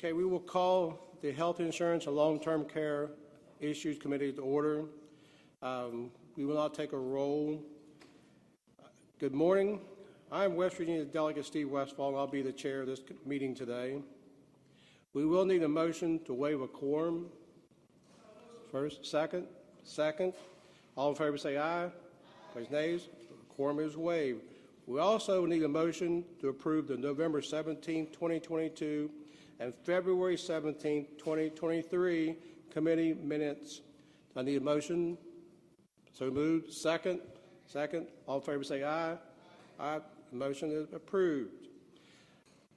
Okay, we will call the Health Insurance and Long-Term Care Issues Committee to order. We will not take a roll. Good morning. I'm West Virginia Delegate Steve Westfall, and I'll be the chair of this meeting today. We will need a motion to waive a quorum. First, second. All in favor say aye. Opposed, nays. Quorum is waived. We also need a motion to approve the November 17, 2022 and February 17, 2023 committee minutes. I need a motion. So moved. Second. All in favor say aye. Aye. The motion is approved.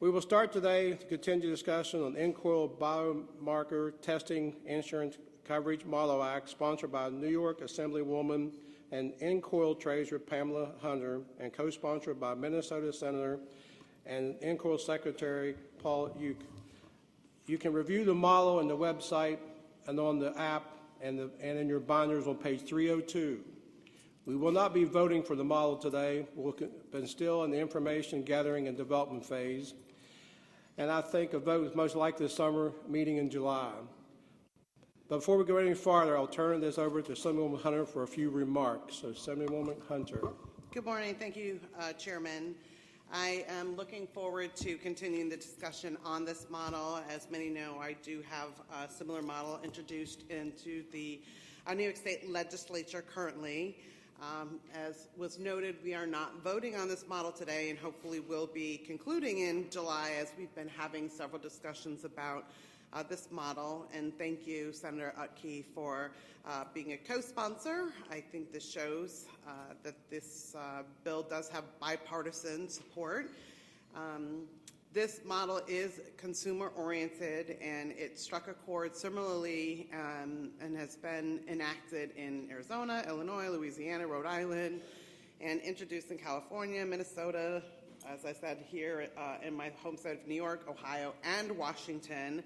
We will start today to continue discussion on NCOIL Biomarker Testing Insurance Coverage Model Act, sponsored by New York Assemblywoman and NCOIL Treasurer Pamela Hunter, and co-sponsored by Minnesota Senator and NCOIL Secretary Paul Uke. You can review the model on the website and on the app and in your binders on page 302. We will not be voting for the model today. We'll be still in the information gathering and development phase. And I think a vote is most likely the summer meeting in July. But before we go any farther, I'll turn this over to Assemblywoman Hunter for a few remarks. So, Assemblywoman Hunter. Good morning. Thank you, Chairman. I am looking forward to continuing the discussion on this model. As many know, I do have a similar model introduced into the New York State Legislature currently. As was noted, we are not voting on this model today, and hopefully will be concluding in July, as we've been having several discussions about this model. And thank you, Senator Utke, for being a co-sponsor. I think this shows that this bill does have bipartisan support. This model is consumer-oriented, and it struck a chord similarly and has been enacted in Arizona, Illinois, Louisiana, Rhode Island, and introduced in California, Minnesota, as I said, here in my home state of New York, Ohio, and Washington.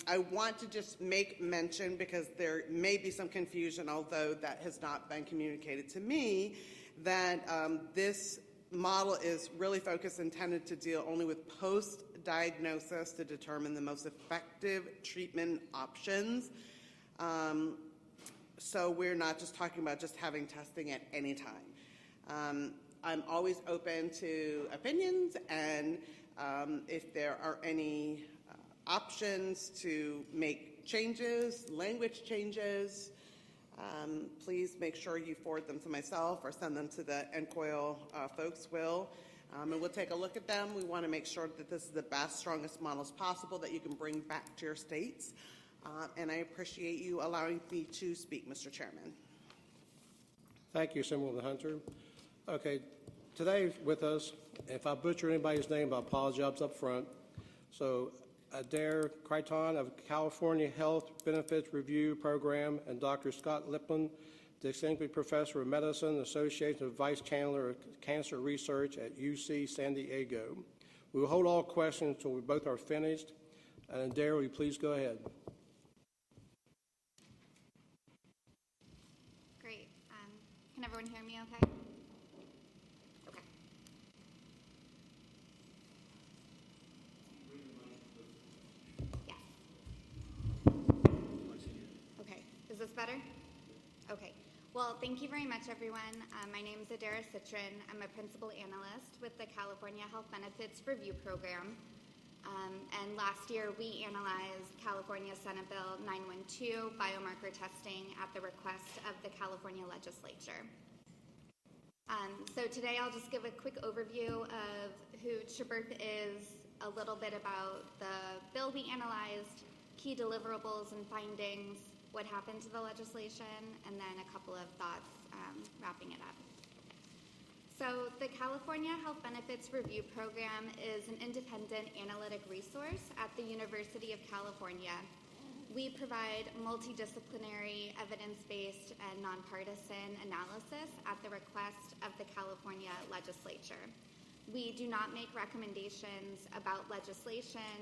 I want to just make mention, because there may be some confusion, although that has not been communicated to me, that this model is really focused, intended to deal only with post-diagnosis to determine the most effective treatment options. So we're not just talking about just having testing at any time. I'm always open to opinions, and if there are any options to make changes, language changes, please make sure you forward them to myself or send them to the NCOIL folks and we'll take a look at them. We want to make sure that this is the best, strongest models possible that you can bring back to your states. And I appreciate you allowing me to speak, Mr. Chairman. Thank you, Assemblywoman Hunter. Okay, today with us, if I butcher anybody's name, I apologize up front. So, Adair Crichton of California Health Benefits Review Program, and Dr. Scott Lippman, Distinguished Professor of Medicine, Association of Vice Chancellor of Cancer Research at UC San Diego. We will hold all questions until we both are finished. And Adair, will you please go ahead? Great. Can everyone hear me okay? Is this better? Okay. Well, thank you very much, everyone. My name is Adair Citrin. I'm a principal analyst with the California Health Benefits Review Program. And last year, we analyzed California Senate Bill 912, biomarker testing, at the request of the California legislature. So today, I'll just give a quick overview of who CHBRP is, a little bit about the bill we analyzed, key deliverables and findings, what happened to the legislation, and then a couple of thoughts wrapping it up. So the California Health Benefits Review Program is an independent analytic resource at the University of California. We provide multidisciplinary, evidence-based, and nonpartisan analysis at the request of the California legislature. We do not make recommendations about legislation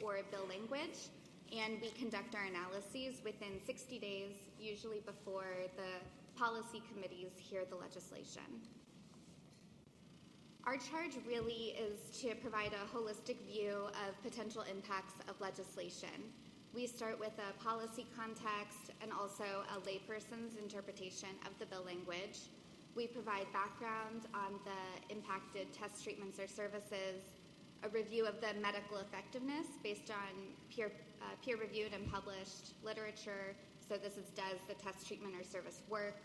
or bill language, and we conduct our analyses within 60 days, usually before the policy committees hear the legislation. Our charge really is to provide a holistic view of potential impacts of legislation. We start with a policy context and also a layperson's interpretation of the bill language. We provide background on the impacted test treatments or services, a review of the medical effectiveness based on peer-reviewed and published literature. So this is, does the test treatment or service work?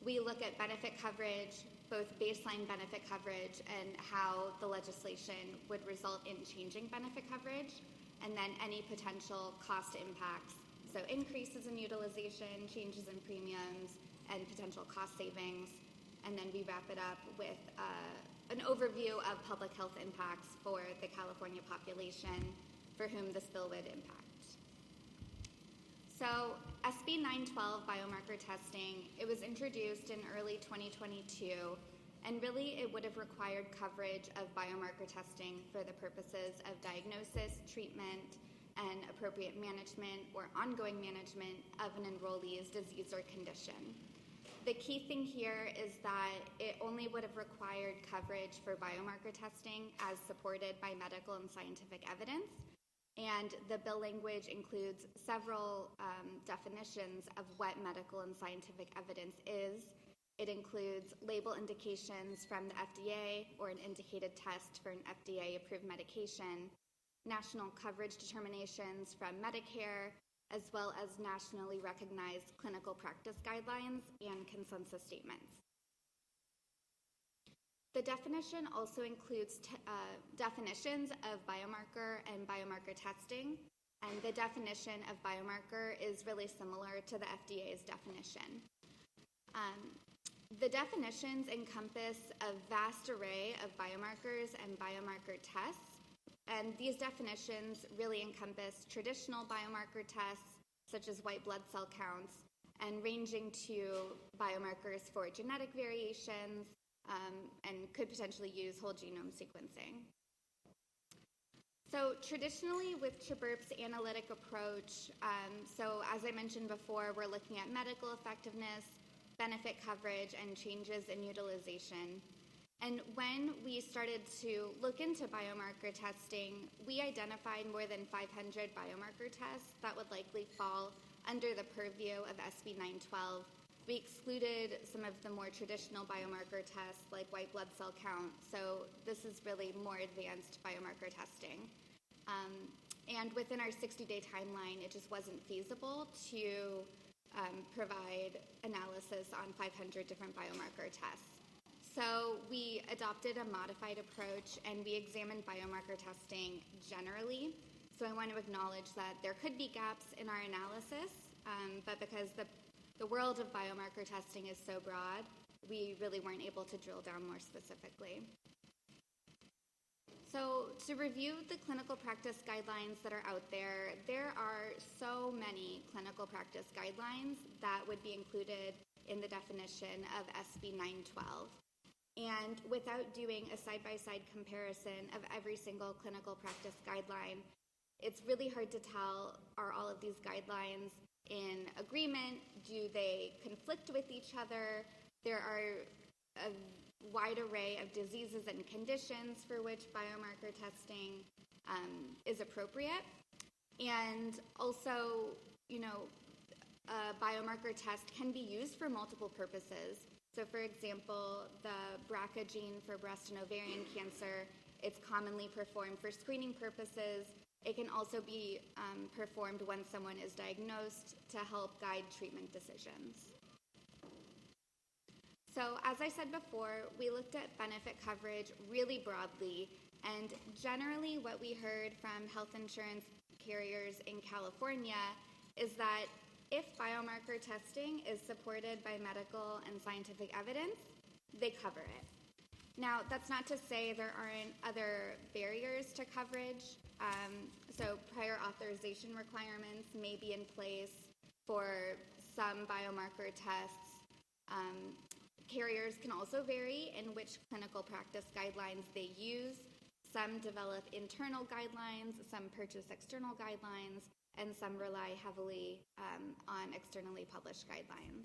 We look at benefit coverage, both baseline benefit coverage and how the legislation would result in changing benefit coverage, and then any potential cost impacts. So increases in utilization, changes in premiums, and potential cost savings. And then we wrap it up with an overview of public health impacts for the California population for whom this bill would impact. So SB 912 biomarker testing, it was introduced in early 2022, and really it would have required coverage of biomarker testing for the purposes of diagnosis, treatment, and appropriate management or ongoing management of an enrollee's disease or condition. The key thing here is that it only would have required coverage for biomarker testing as supported by medical and scientific evidence. And the bill language includes several definitions of what medical and scientific evidence is. It includes label indications from the FDA or an indicated test for an FDA-approved medication, national coverage determinations from Medicare, as well as nationally recognized clinical practice guidelines and consensus statements. The definition also includes definitions of biomarker and biomarker testing, and the definition of biomarker is really similar to the FDA's definition. The definitions encompass a vast array of biomarkers and biomarker tests, and these definitions really encompass traditional biomarker tests, such as white blood cell counts, and ranging to biomarkers for genetic variations, and could potentially use whole genome sequencing. So traditionally with CHBRP's analytic approach, so as I mentioned before, we're looking at medical effectiveness, benefit coverage, and changes in utilization. And when we started to look into biomarker testing, we identified more than 500 biomarker tests that would likely fall under the purview of SB 912. We excluded some of the more traditional biomarker tests like white blood cell count, so this is really more advanced biomarker testing. And within our 60-day timeline, it just wasn't feasible to provide analysis on 500 different biomarker tests. So we adopted a modified approach and we examined biomarker testing generally. So I want to acknowledge that there could be gaps in our analysis, but because the world of biomarker testing is so broad, we really weren't able to drill down more specifically. So to review the clinical practice guidelines that are out there, there are so many clinical practice guidelines that would be included in the definition of SB 912. And without doing a side-by-side comparison of every single clinical practice guideline, it's really hard to tell, are all of these guidelines in agreement? Do they conflict with each other? There are a wide array of diseases and conditions for which biomarker testing is appropriate. And also, a biomarker test can be used for multiple purposes. So for example, the BRCA gene for breast and ovarian cancer, it's commonly performed for screening purposes. It can also be performed when someone is diagnosed to help guide treatment decisions. So as I said before, we looked at benefit coverage really broadly, and generally what we heard from health insurance carriers in California is that if biomarker testing is supported by medical and scientific evidence, they cover it. Now, that's not to say there aren't other barriers to coverage. So prior authorization requirements may be in place for some biomarker tests. Carriers can also vary in which clinical practice guidelines they use. Some develop internal guidelines, some purchase external guidelines, and some rely heavily on externally published guidelines.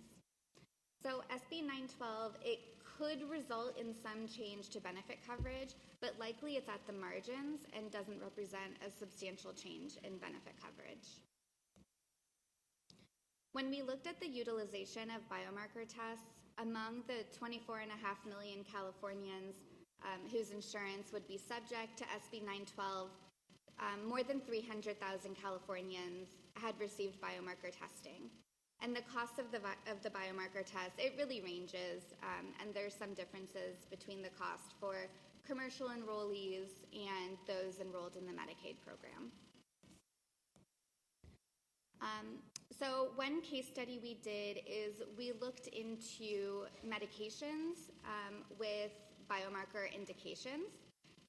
So SB 912, it could result in some change to benefit coverage, but likely it's at the margins and doesn't represent a substantial change in benefit coverage. When we looked at the utilization of biomarker tests among the 24.5 million Californians whose insurance would be subject to SB 912, more than 300,000 Californians had received biomarker testing. And the cost of the biomarker test, it really ranges, and there's some differences between the cost for commercial enrollees and those enrolled in the Medicaid program. So one case study we did is we looked into medications with biomarker indications.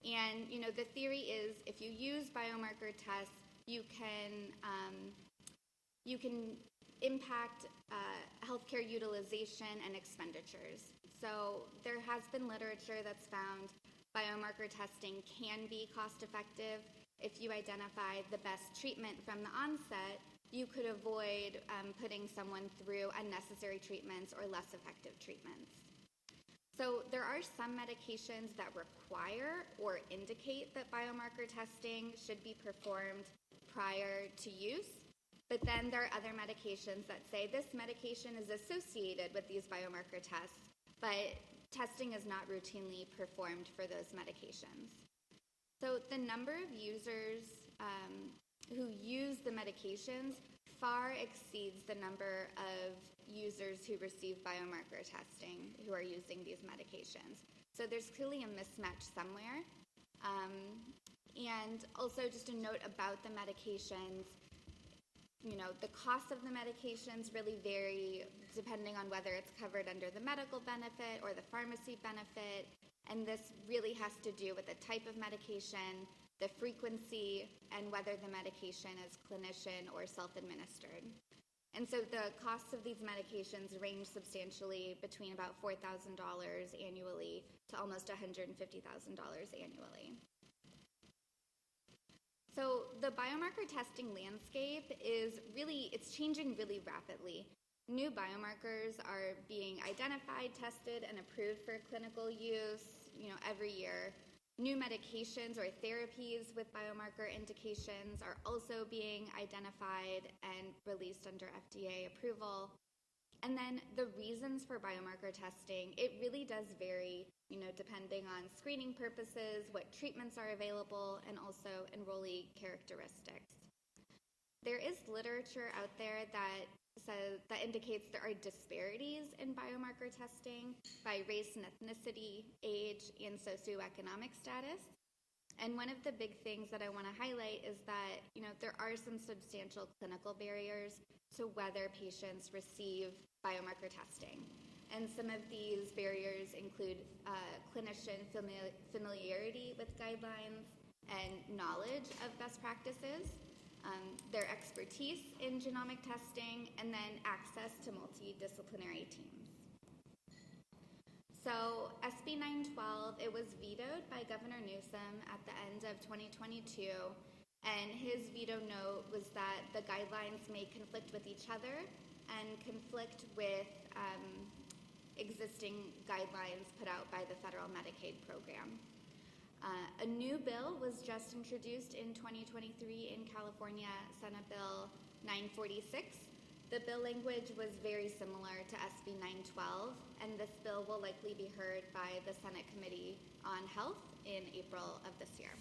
And, the theory is if you use biomarker tests, you can impact healthcare utilization and expenditures. So there has been literature that's found biomarker testing can be cost effective. If you identify the best treatment from the onset, you could avoid putting someone through unnecessary treatments or less effective treatments. So there are some medications that require or indicate that biomarker testing should be performed prior to use. But then there are other medications that say this medication is associated with these biomarker tests, but testing is not routinely performed for those medications. So the number of users who use the medications far exceeds the number of users who receive biomarker testing who are using these medications. So there's clearly a mismatch somewhere. And also just a note about the medications, the cost of the medications really vary depending on whether it's covered under the medical benefit or the pharmacy benefit. And this really has to do with the type of medication, the frequency, and whether the medication is clinician or self-administered. And so the costs of these medications range substantially between about $4,000 annually to almost $150,000 annually. So the biomarker testing landscape it's changing really rapidly. New biomarkers are being identified, tested, and approved for clinical use, every year. New medications or therapies with biomarker indications are also being identified and released under FDA approval. And then the reasons for biomarker testing, it really does vary, depending on screening purposes, what treatments are available, and also enrollee characteristics. There is literature out there that indicates there are disparities in biomarker testing by race and ethnicity, age, and socioeconomic status. And one of the big things that I want to highlight is that, there are some substantial clinical barriers to whether patients receive biomarker testing. And some of these barriers include clinician familiarity with guidelines and knowledge of best practices, their expertise in genomic testing, and then access to multidisciplinary teams. So SB 912, it was vetoed by Governor Newsom at the end of 2022, and his veto note was that the guidelines may conflict with each other and conflict with existing guidelines put out by the federal Medicaid program. A new bill was just introduced in 2023 in California, Senate Bill 946. The bill language was very similar to SB 912, and this bill will likely be heard by the Senate Committee on Health in April of this year.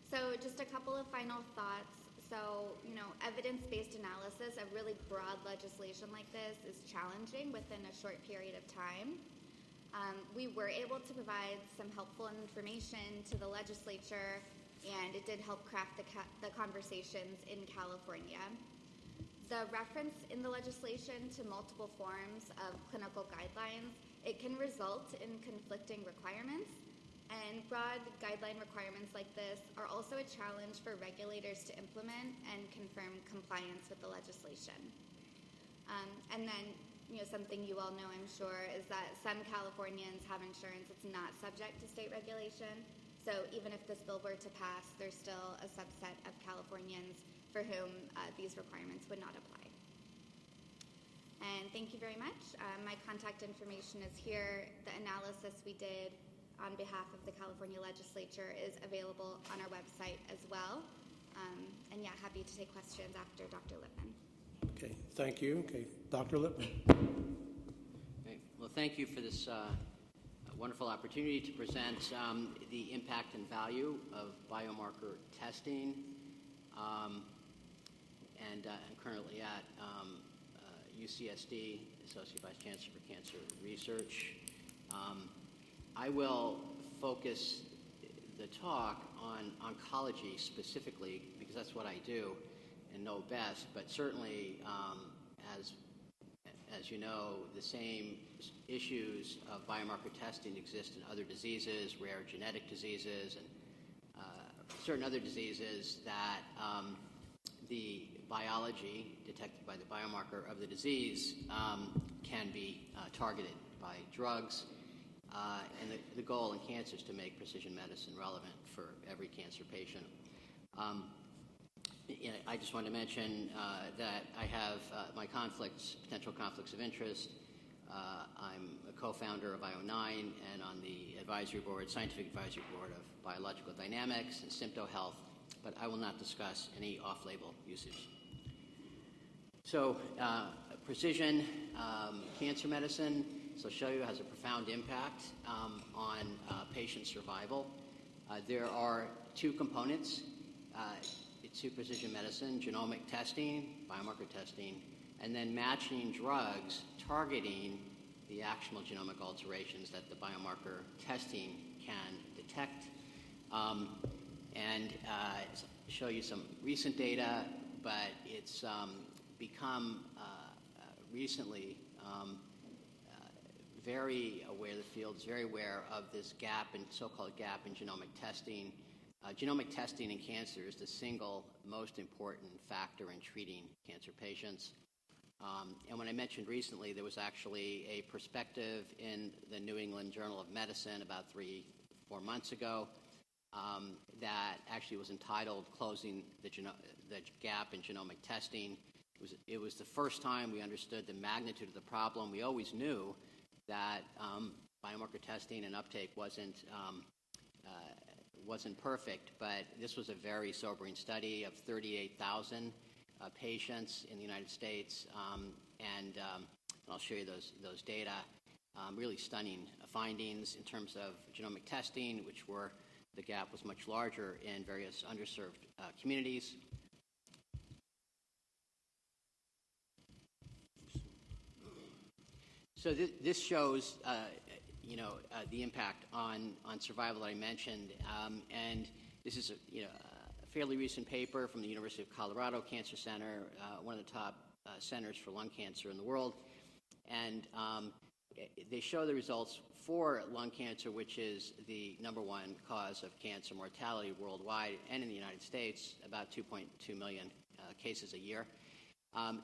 So just a couple of final thoughts. So, evidence-based analysis of really broad legislation like this is challenging within a short period of time. We were able to provide some helpful information to the legislature, and it did help craft the conversations in California. The reference in the legislation to multiple forms of clinical guidelines, it can result in conflicting requirements, and broad guideline requirements like this are also a challenge for regulators to implement and confirm compliance with the legislation. And then, something you all know, I'm sure, is that some Californians have insurance that's not subject to state regulation. So even if this bill were to pass, there's still a subset of Californians for whom these requirements would not apply. And thank you very much. My contact information is here. The analysis we did on behalf of the California legislature is available on our website as well. And yeah, happy to take questions after Dr. Lippman. Okay, thank you. Okay, Dr. Lippman. Okay. Well, thank you for this wonderful opportunity to present the impact and value of biomarker testing. And I'm currently at UCSD, Associate Vice Chancellor for Cancer Research. I will focus the talk on oncology specifically because that's what I do and know best, but certainly as you know, the same issues of biomarker testing exist in other diseases, rare genetic diseases, and certain other diseases that the biology detected by the biomarker of the disease can be targeted by drugs. And the goal in cancer is to make precision medicine relevant for every cancer patient. I just want to mention that I have my potential conflicts of interest. I'm a co-founder of IO9 and on the scientific advisory board of Biological Dynamics and Sympto Health, but I will not discuss any off-label usage. So, precision cancer medicine, so I'll show you, has a profound impact on patient survival. There are two components to precision medicine: genomic testing, biomarker testing, and then matching drugs targeting the actionable genomic alterations that the biomarker testing can detect. And show you some recent data, but it's become recently very aware, the field is very aware of this so-called gap in genomic testing. Genomic testing in cancer is the single most important factor in treating cancer patients. And when I mentioned recently, there was actually a perspective in the New England Journal of Medicine about 3-4 months ago that actually was entitled "Closing the Gap in Genomic Testing." It was the first time we understood the magnitude of the problem. We always knew that biomarker testing and uptake wasn't perfect, but this was a very sobering study of 38,000 patients in the United States, and I'll show you those data. Really stunning findings in terms of genomic testing, the gap was much larger in various underserved communities. So this shows, the impact on survival that I mentioned, and this is a fairly recent paper from the University of Colorado Cancer Center, one of the top centers for lung cancer in the world, and they show the results for lung cancer, which is the number one cause of cancer mortality worldwide and in the United States, about 2.2 million cases a year.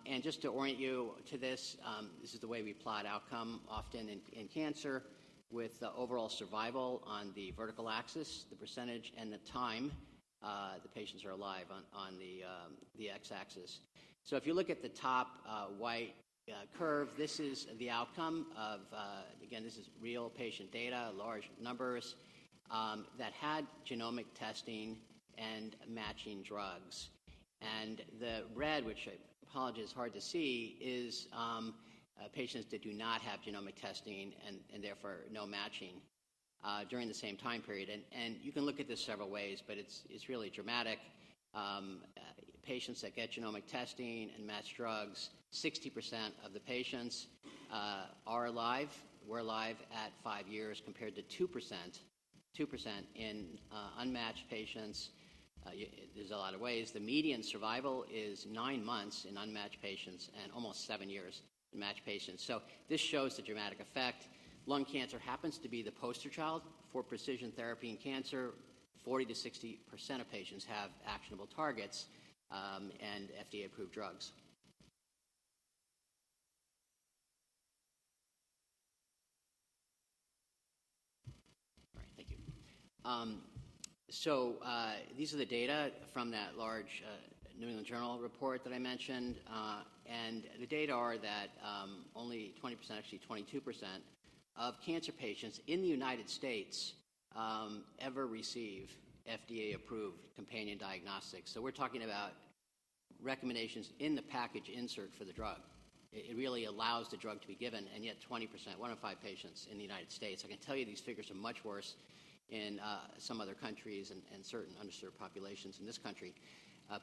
And just to orient you to this, this is the way we plot outcome often in cancer, with overall survival on the vertical axis, the percentage, and the time the patients are alive on the x-axis. So if you look at the top white curve, this is the outcome of, again, this is real patient data, large numbers, that had genomic testing and matching drugs. And the red, which I apologize is hard to see, is patients that do not have genomic testing and therefore no matching during the same time period. And you can look at this several ways, but it's really dramatic. Patients that get genomic testing and match drugs, 60% of the patients were alive at 5 years, compared to 2% in unmatched patients. There's a lot of ways. The median survival is 9 months in unmatched patients and almost 7 years in matched patients. So this shows the dramatic effect. Lung cancer happens to be the poster child for precision therapy in cancer. 40 to 60% of patients have actionable targets and FDA-approved drugs. All right, thank you. So these are the data from that large New England Journal report that I mentioned, and the data are that only 20%, actually 22%, of cancer patients in the United States ever receive FDA-approved companion diagnostics. So we're talking about recommendations in the package insert for the drug. It really allows the drug to be given, and yet 20%, 1 in 5 patients in the United States. I can tell you these figures are much worse in some other countries and certain underserved populations in this country.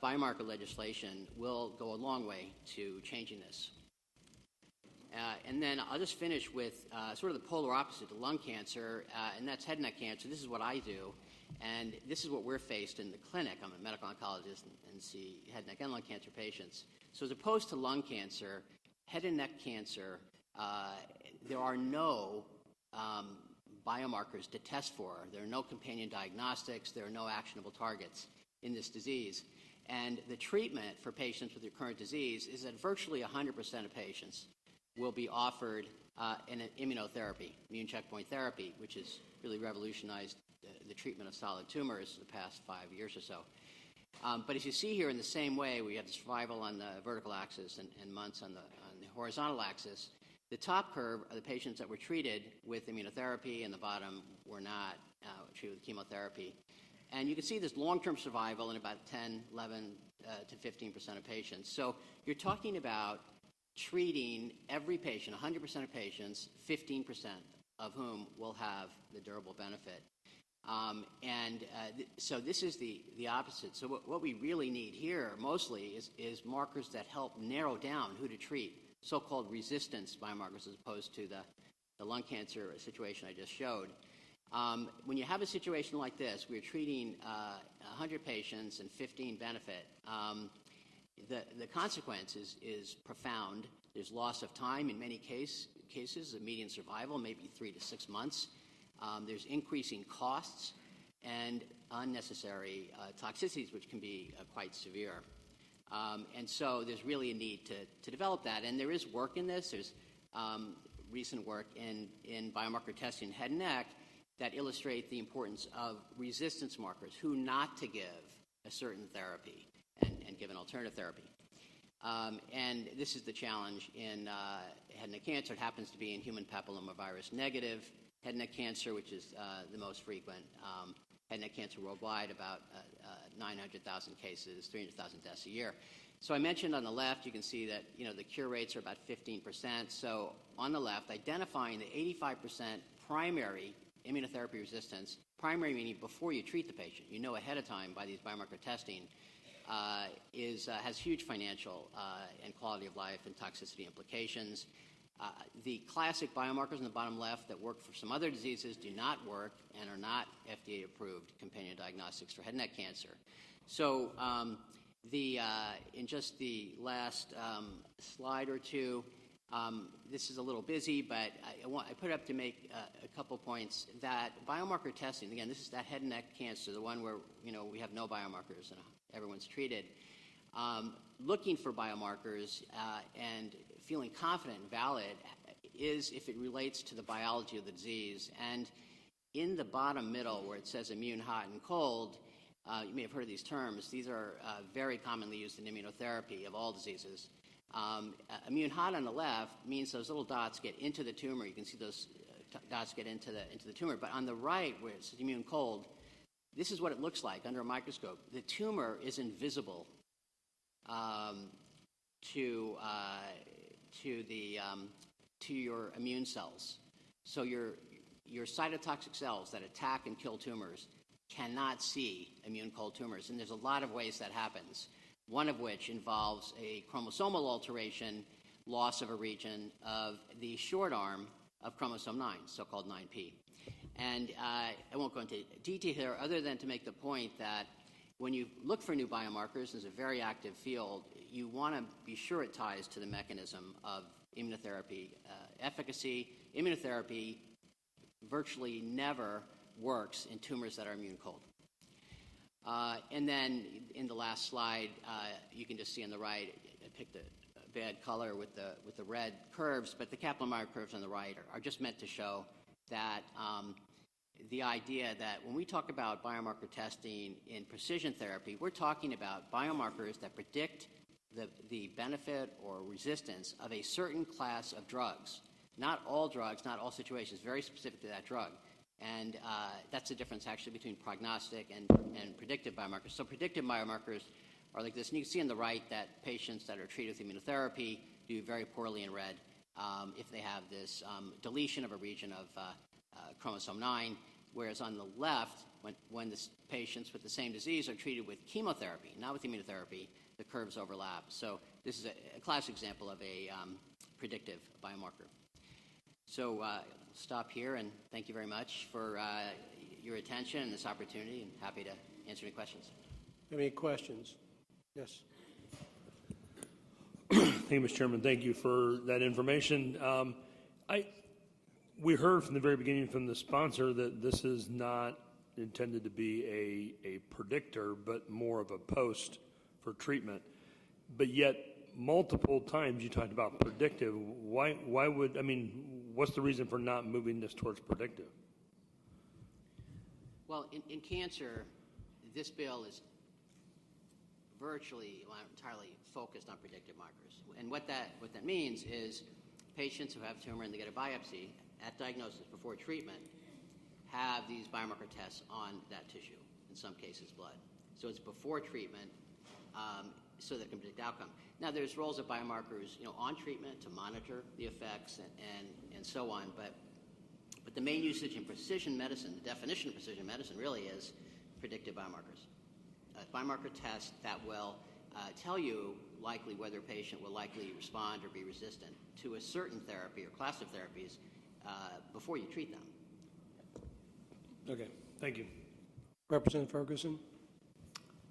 Biomarker legislation will go a long way to changing this. And then I'll just finish with sort of the polar opposite to lung cancer, and that's head and neck cancer. This is what I do, and this is what we're faced in the clinic. I'm a medical oncologist and see head, neck, and lung cancer patients. So as opposed to lung cancer, head and neck cancer, there are no biomarkers to test for. There are no companion diagnostics. There are no actionable targets in this disease. And the treatment for patients with recurrent disease is that virtually 100% of patients will be offered an immunotherapy, immune checkpoint therapy, which has really revolutionized the treatment of solid tumors in the past 5 years or so. But as you see here, in the same way, we have the survival on the vertical axis and months on the horizontal axis. The top curve are the patients that were treated with immunotherapy, and the bottom were not treated with chemotherapy. And you can see this long-term survival in about 10, 11 to 15% of patients. So you're talking about treating every patient, 100% of patients, 15% of whom will have the durable benefit. So this is the opposite. So what we really need here mostly is markers that help narrow down who to treat, so-called resistance biomarkers as opposed to the lung cancer situation I just showed. When you have a situation like this, we're treating 100 patients and 15 benefit. The consequence is profound. There's loss of time in many cases. The median survival may be 3 to 6 months. There's increasing costs and unnecessary toxicities, which can be quite severe. And so there's really a need to develop that. And there is work in this. There's recent work in biomarker testing in head and neck that illustrate the importance of resistance markers, who not to give a certain therapy and give an alternative therapy. And this is the challenge in head and neck cancer. It happens to be in human papillomavirus negative head and neck cancer, which is the most frequent head and neck cancer worldwide, about 900,000 cases, 300,000 deaths a year. So I mentioned on the left, you can see that the cure rates are about 15%. So on the left, identifying the 85% primary immunotherapy resistance, primary meaning before you treat the patient, ahead of time by these biomarker testing, has huge financial and quality of life and toxicity implications. The classic biomarkers in the bottom left that work for some other diseases do not work and are not FDA-approved companion diagnostics for head and neck cancer. So in just the last slide or two, this is a little busy, but I put it up to make a couple points that biomarker testing, again, this is that head and neck cancer, the one where we have no biomarkers and everyone's treated. Looking for biomarkers and feeling confident and valid is if it relates to the biology of the disease. And in the bottom middle where it says immune, hot, and cold, you may have heard of these terms. These are very commonly used in immunotherapy of all diseases. Immune hot on the left means those little dots get into the tumor. You can see those dots get into the tumor. But on the right, where it says immune cold, this is what it looks like under a microscope. The tumor is invisible to your immune cells. So your cytotoxic cells that attack and kill tumors cannot see immune cold tumors. And there's a lot of ways that happens, one of which involves a chromosomal alteration, loss of a region of the short arm of chromosome 9, so-called 9p. And I won't go into detail here other than to make the point that when you look for new biomarkers, it's a very active field, you want to be sure it ties to the mechanism of immunotherapy efficacy. Immunotherapy virtually never works in tumors that are immune cold. And then in the last slide, you can just see on the right, I picked a bad color with the red curves, but the Kaplan-Meier curves on the right are just meant to show that the idea that when we talk about biomarker testing in precision therapy, we're talking about biomarkers that predict the benefit or resistance of a certain class of drugs. Not all drugs, not all situations, very specific to that drug. And that's the difference actually between prognostic and predictive biomarkers. So predictive biomarkers are like this. And you can see on the right that patients that are treated with immunotherapy do very poorly in red if they have this deletion of a region of chromosome 9, whereas on the left, when the patients with the same disease are treated with chemotherapy, not with immunotherapy, the curves overlap. So this is a classic example of a predictive biomarker. So I'll stop here, and thank you very much for your attention and this opportunity, and happy to answer any questions. Any questions? Yes. Thank you, Mr. Chairman. Thank you for that information. We heard from the very beginning from the sponsor that this is not intended to be a predictor, but more of a post for treatment. But yet, multiple times you talked about predictive. Why would, what's the reason for not moving this towards predictive? Well, in cancer, this bill is virtually, entirely focused on predictive markers. And what that means is patients who have tumor and they get a biopsy at diagnosis before treatment have these biomarker tests on that tissue, in some cases blood. So it's before treatment, so that can predict outcome. Now there's roles of biomarkers, on treatment to monitor the effects and so on, but the main usage in precision medicine, the definition of precision medicine really is predictive biomarkers. Biomarker tests that will tell you likely whether a patient will likely respond or be resistant to a certain therapy or class of therapies before you treat them. Okay. Thank you. Representative Ferguson?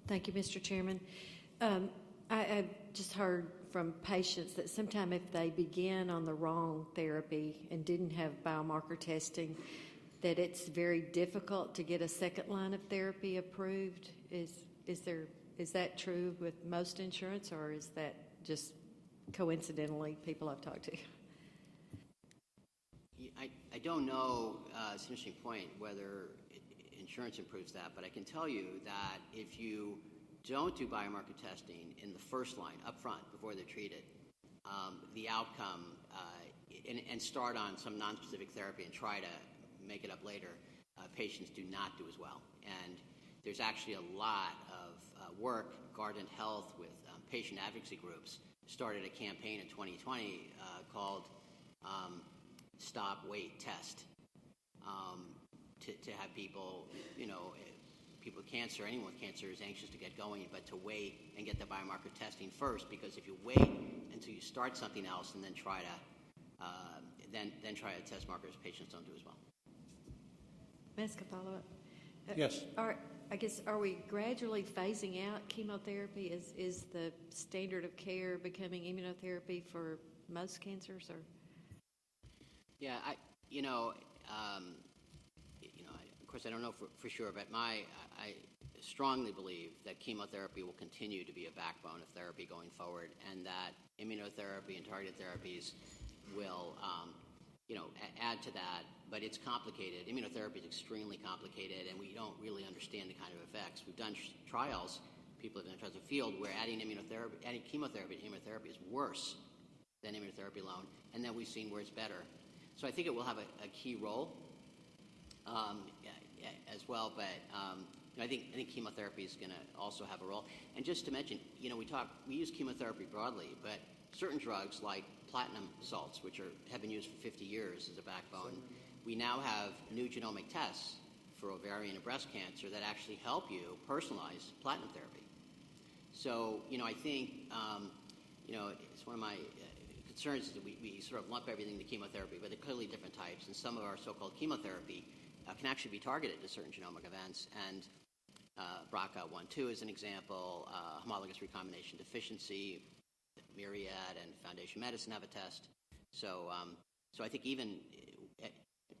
Thank you, Mr. Chairman. I've just heard from patients that sometimes if they begin on the wrong therapy and didn't have biomarker testing, that it's very difficult to get a second line of therapy approved. Is that true with most insurance, or is that just coincidentally people I've talked to? I don't know, it's an interesting point, whether insurance improves that, but I can tell you that if you don't do biomarker testing in the first line, up front, before they're treated, the outcome, and start on some nonspecific therapy and try to make it up later, patients do not do as well. And there's actually a lot of work. Guardant Health with patient advocacy groups started a campaign in 2020 called Stop, Wait, Test, to have people, people with cancer, anyone with cancer is anxious to get going, but to wait and get the biomarker testing first, because if you wait until you start something else and then try to test markers, patients don't do as well. May I ask a follow-up? Yes. Are we gradually phasing out chemotherapy? Is the standard of care becoming immunotherapy for most cancers, or? Yeah, of course, I don't know for sure, but I strongly believe that chemotherapy will continue to be a backbone of therapy going forward, and that immunotherapy and targeted therapies will, add to that. But it's complicated. Immunotherapy is extremely complicated, and we don't really understand the kind of effects. We've done trials, people have done trials in the field, where adding chemotherapy to immunotherapy is worse than immunotherapy alone, and then we've seen where it's better. So I think it will have a key role as well, but I think chemotherapy is going to also have a role. And just to mention, we use chemotherapy broadly, but certain drugs like platinum salts, which have been used for 50 years as a backbone, we now have new genomic tests for ovarian and breast cancer that actually help you personalize platinum therapy. So, I think, it's one of my concerns is that we sort of lump everything to chemotherapy, but they're clearly different types, and some of our so-called chemotherapy can actually be targeted to certain genomic events, and BRCA1/2 is an example, homologous recombination deficiency, Myriad and Foundation Medicine have a test. So I think even,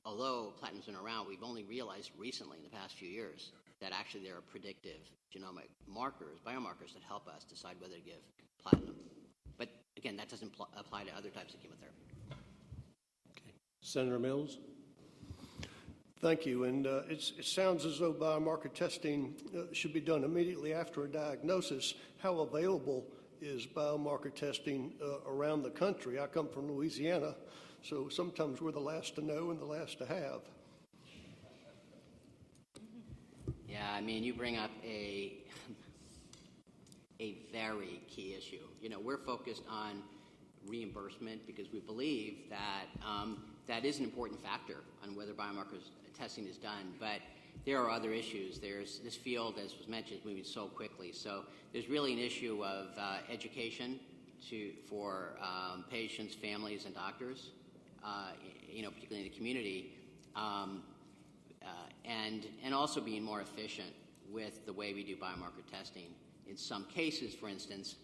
although platinum's been around, we've only realized recently in the past few years that actually there are predictive genomic markers, biomarkers that help us decide whether to give platinum. But again, that doesn't apply to other types of chemotherapy. Okay. Senator Mills? Thank you. And it sounds as though biomarker testing should be done immediately after a diagnosis. How available is biomarker testing around the country? I come from Louisiana, so sometimes we're the last to know and the last to have. Yeah, I mean, you bring up a very key issue. You know, we're focused on reimbursement because we believe that that is an important factor on whether biomarkers testing is done. But there are other issues. There's this field, as was mentioned, is moving so quickly. So there's really an issue of education for patients, families, and doctors, you know, particularly in the community, and also being more efficient with the way we do biomarker testing. In some cases, for instance,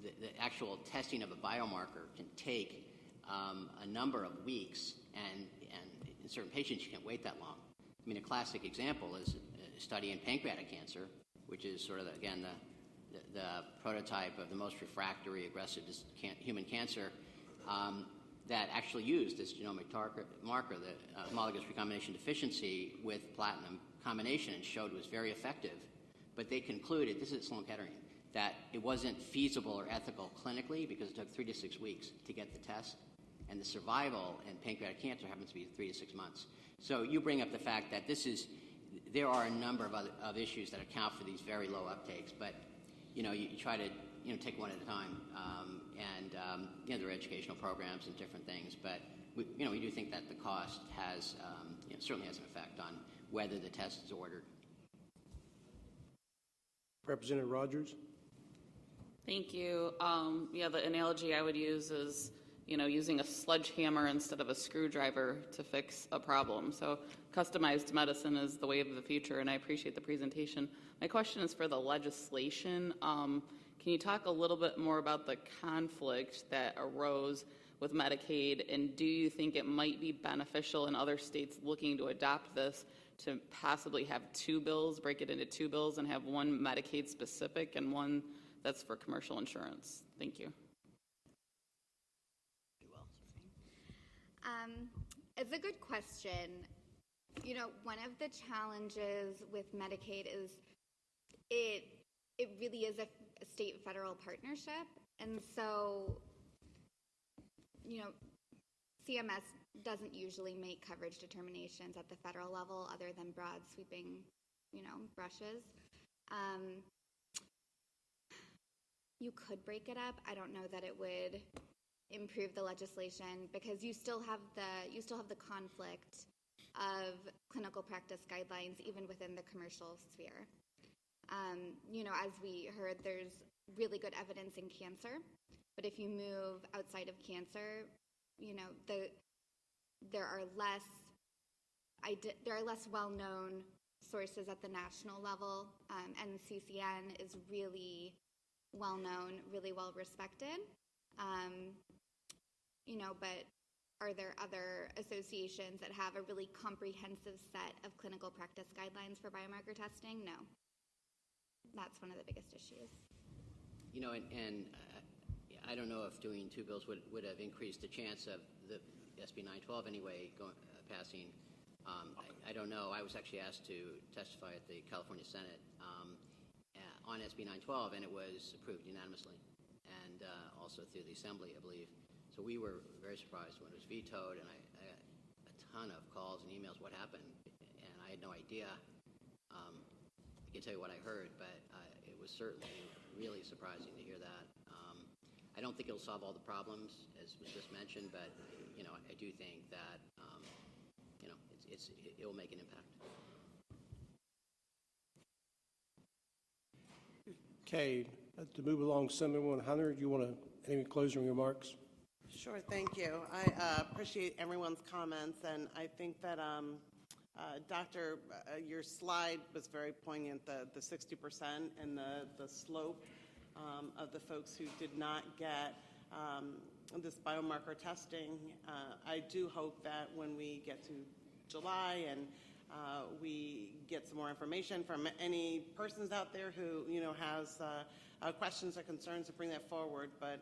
the actual testing of a biomarker can take a number of weeks, and in certain patients, you can't wait that long. I mean, a classic example is a study in pancreatic cancer, which is sort of, again, the prototype of the most refractory aggressive human cancer, that actually used this genomic marker, the homologous recombination deficiency, with platinum combination, and showed it was very effective. But they concluded, this is Sloan Kettering, that it wasn't feasible or ethical clinically because it took 3 to 6 weeks to get the test, and the survival in pancreatic cancer happens to be 3 to 6 months. So you bring up the fact that there are a number of issues that account for these very low uptakes, but you know, you try to take one at a time, and you know, there are educational programs and different things, but we do think that the cost has certainly has an effect on whether the test is ordered. Representative Rogers. Thank you. Yeah, the analogy I would use is, using a sledgehammer instead of a screwdriver to fix a problem. So customized medicine is the way of the future, and I appreciate the presentation. My question is for the legislation. Can you talk a little bit more about the conflict that arose with Medicaid, and do you think it might be beneficial in other states looking to adopt this to possibly have 2 bills, break it into 2 bills, and have one Medicaid specific and one that's for commercial insurance? Thank you. It's a good question. One of the challenges with Medicaid is it really is a state-federal partnership, and so CMS doesn't usually make coverage determinations at the federal level other than broad sweeping brushes. You could break it up. I don't know that it would improve the legislation because you still have the conflict of clinical practice guidelines even within the commercial sphere. As we heard, there's really good evidence in cancer, but if you move outside of cancer, there are less well-known sources at the national level, and CCN is really well-known, really well-respected. But are there other associations that have a really comprehensive set of clinical practice guidelines for biomarker testing? No. That's one of the biggest issues. And I don't know if doing 2 bills would have increased the chance of the SB 912 anyway passing. I don't know. I was actually asked to testify at the California Senate on SB 912, and it was approved unanimously, and also through the Assembly, I believe. So we were very surprised when it was vetoed, and I got a ton of calls and emails, what happened, and I had no idea. I can tell you what I heard, but it was certainly really surprising to hear that. I don't think it'll solve all the problems, as was just mentioned, but I do think that it will make an impact. Okay, to move along, Senator Hunter, do you want any closing remarks? Sure, thank you. I appreciate everyone's comments, and I think that, Doctor, your slide was very poignant, the 60% and the slope of the folks who did not get this biomarker testing. I do hope that when we get to July and we get some more information from any persons out there who, has questions or concerns to bring that forward. But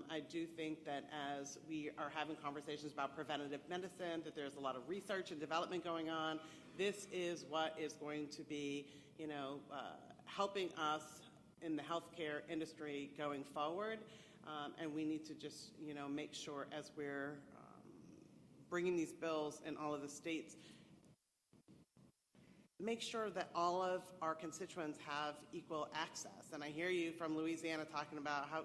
I do think that as we are having conversations about preventative medicine, that there's a lot of research and development going on. This is what is going to be, helping us in the healthcare industry going forward. And we need to just, make sure as we're bringing these bills in all of the states, make sure that all of our constituents have equal access. And I hear you from Louisiana talking about how,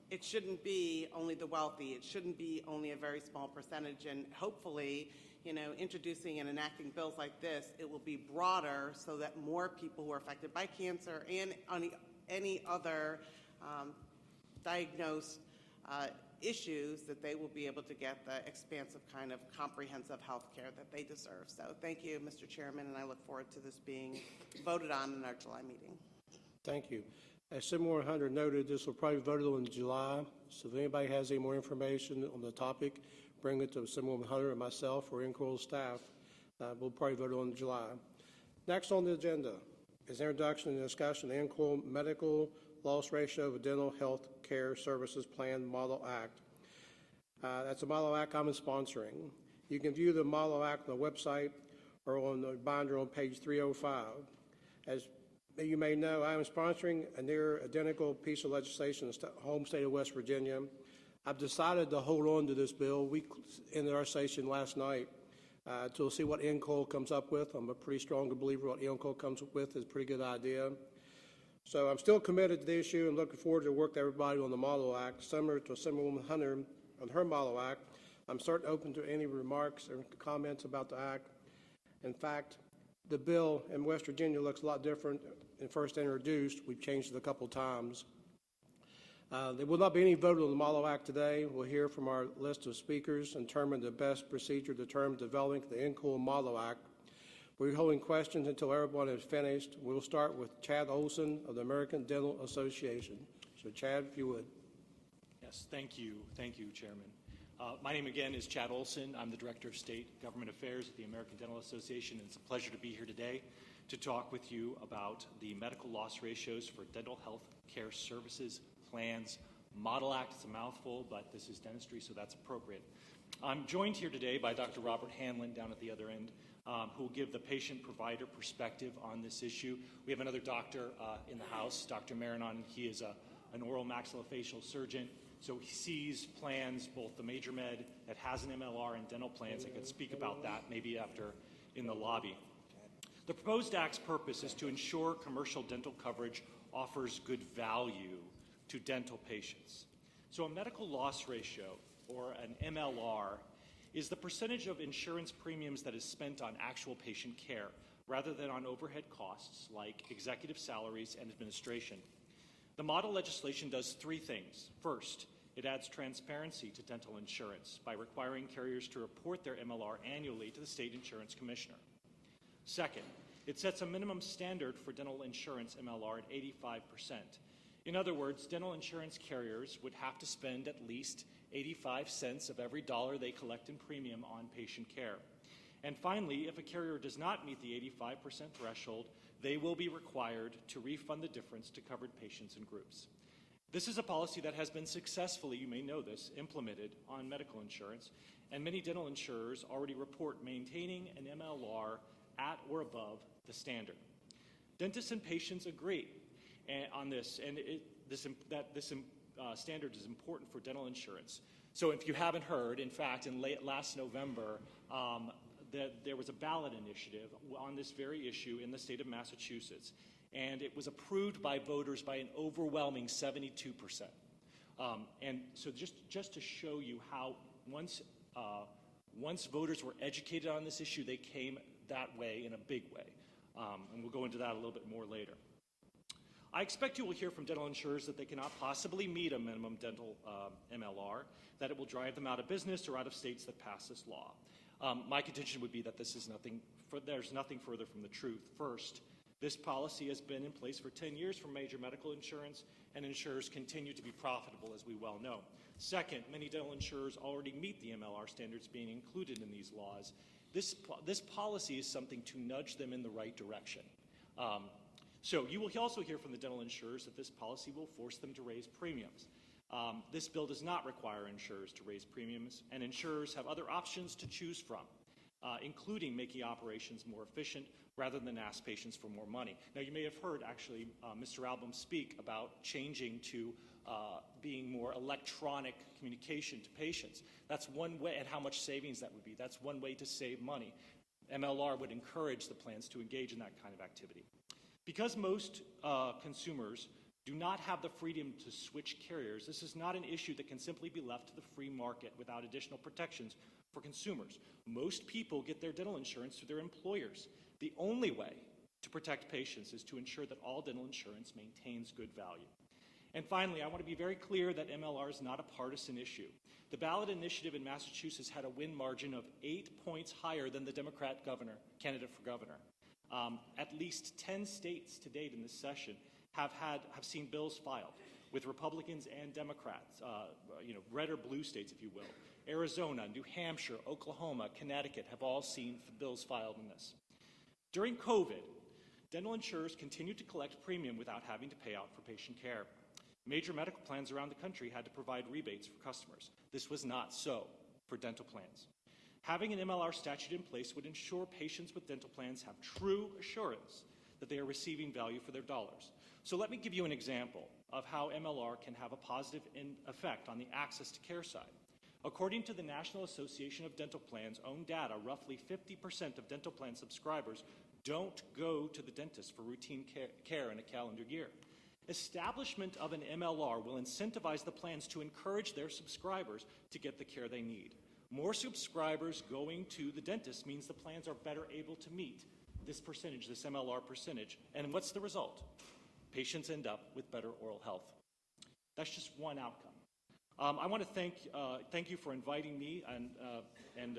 it shouldn't be only the wealthy. It shouldn't be only a very small percentage. And hopefully, introducing and enacting bills like this, it will be broader so that more people who are affected by cancer and any other diagnosed issues, that they will be able to get the expansive kind of comprehensive health care that they deserve. So thank you, Mr. Chairman, and I look forward to this being voted on in our July meeting. Thank you. As Senator Hunter noted, this will probably be voted on in July. So if anybody has any more information on the topic, bring it to Senator Hunter and myself or NCOIL staff. We'll probably vote on in July. Next on the agenda is introduction and discussion of the NCOIL Medical Loss Ratio of Dental Health Care Services Plan Model Act. That's a model act I'm sponsoring. You can view the model act on the website or on the binder on page 305. As you may know, I am sponsoring a near identical piece of legislation in the home state of West Virginia. I've decided to hold on to this bill. We ended our session last night to see what NCOIL comes up with. I'm a pretty strong believer what NCOIL comes up with is a pretty good idea. So I'm still committed to the issue and looking forward to work with everybody on the Model Act. Similar to Senator Hunter on her Model Act, I'm certainly open to any remarks or comments about the act. In fact, the bill in West Virginia looks a lot different than first introduced. We've changed it a couple times. There will not be any vote on the Model Act today. We'll hear from our list of speakers and determine the best procedure to determine developing the NCOIL Model Act. We're holding questions until everyone is finished. We'll start with Chad Olson of the American Dental Association. So Chad, if you would. Yes, thank you. Thank you, Chairman. My name again is Chad Olson. I'm the Director of State Government Affairs at the American Dental Association, and it's a pleasure to be here today to talk with you about the medical loss ratios for dental health care services plans. Model Act, it's a mouthful, but this is dentistry, so that's appropriate. I'm joined here today by Dr. Robert Hanlon down at the other end, who will give the patient-provider perspective on this issue. We have another doctor in the house, Dr. Marinon. He is an oral maxillofacial surgeon, so he sees plans, both the major med that has an MLR and dental plans. I could speak about that maybe after in the lobby. The proposed act's purpose is to ensure commercial dental coverage offers good value to dental patients. So a medical loss ratio, or an MLR, is the percentage of insurance premiums that is spent on actual patient care rather than on overhead costs like executive salaries and administration. The model legislation does three things. First, it adds transparency to dental insurance by requiring carriers to report their MLR annually to the state insurance commissioner. Second, it sets a minimum standard for dental insurance MLR at 85%. In other words, dental insurance carriers would have to spend at least 85 cents of every dollar they collect in premium on patient care. And finally, if a carrier does not meet the 85% threshold, they will be required to refund the difference to covered patients and groups. This is a policy that has been successfully, you may know this, implemented on medical insurance, and many dental insurers already report maintaining an MLR at or above the standard. Dentists and patients agree on this, and this standard is important for dental insurance. So if you haven't heard, in fact, in last November, there was a ballot initiative on this very issue in the state of Massachusetts, and it was approved by voters by an overwhelming 72%. And so just to show you how once voters were educated on this issue, they came that way in a big way. And we'll go into that a little bit more later. I expect you will hear from dental insurers that they cannot possibly meet a minimum dental MLR, that it will drive them out of business or out of states that pass this law. My contention would be that there's nothing further from the truth. First, this policy has been in place for 10 years for major medical insurance, and insurers continue to be profitable, as we well know. Second, many dental insurers already meet the MLR standards being included in these laws. This policy is something to nudge them in the right direction. So you will also hear from the dental insurers that this policy will force them to raise premiums. This bill does not require insurers to raise premiums, and insurers have other options to choose from, including making operations more efficient rather than ask patients for more money. Now, you may have heard, actually, Mr. Albom speak about changing to being more electronic communication to patients. That's one way, and how much savings that would be. That's one way to save money. MLR would encourage the plans to engage in that kind of activity. Because most consumers do not have the freedom to switch carriers, this is not an issue that can simply be left to the free market without additional protections for consumers. Most people get their dental insurance through their employers. The only way to protect patients is to ensure that all dental insurance maintains good value. And finally, I want to be very clear that MLR is not a partisan issue. The ballot initiative in Massachusetts had a win margin of 8 points higher than the Democrat candidate for governor. At least 10 states to date in this session have seen bills filed with Republicans and Democrats, red or blue states, if you will. Arizona, New Hampshire, Oklahoma, Connecticut have all seen bills filed in this. During COVID, dental insurers continued to collect premium without having to pay out for patient care. Major medical plans around the country had to provide rebates for customers. This was not so for dental plans. Having an MLR statute in place would ensure patients with dental plans have true assurance that they are receiving value for their dollars. So let me give you an example of how MLR can have a positive effect on the access to care side. According to the National Association of Dental Plans' own data, roughly 50% of dental plan subscribers don't go to the dentist for routine care in a calendar year. Establishment of an MLR will incentivize the plans to encourage their subscribers to get the care they need. More subscribers going to the dentist means the plans are better able to meet this percentage, this MLR percentage. And what's the result? Patients end up with better oral health. That's just one outcome. I want to thank you for inviting me and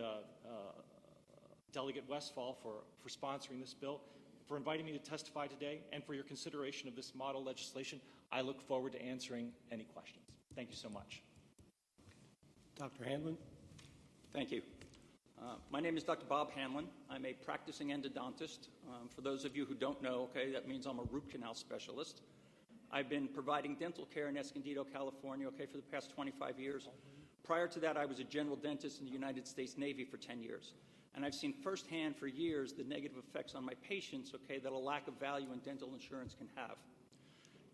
Delegate Westphal for sponsoring this bill, for inviting me to testify today, and for your consideration of this model legislation. I look forward to answering any questions. Thank you so much. Dr. Hanlon? Thank you. My name is Dr. Bob Hanlon. I'm a practicing endodontist. For those of you who don't know, that means I'm a root canal specialist. I've been providing dental care in Escondido, California, for the past 25 years. Prior to that, I was a general dentist in the United States Navy for 10 years. And I've seen firsthand for years the negative effects on my patients, that a lack of value in dental insurance can have.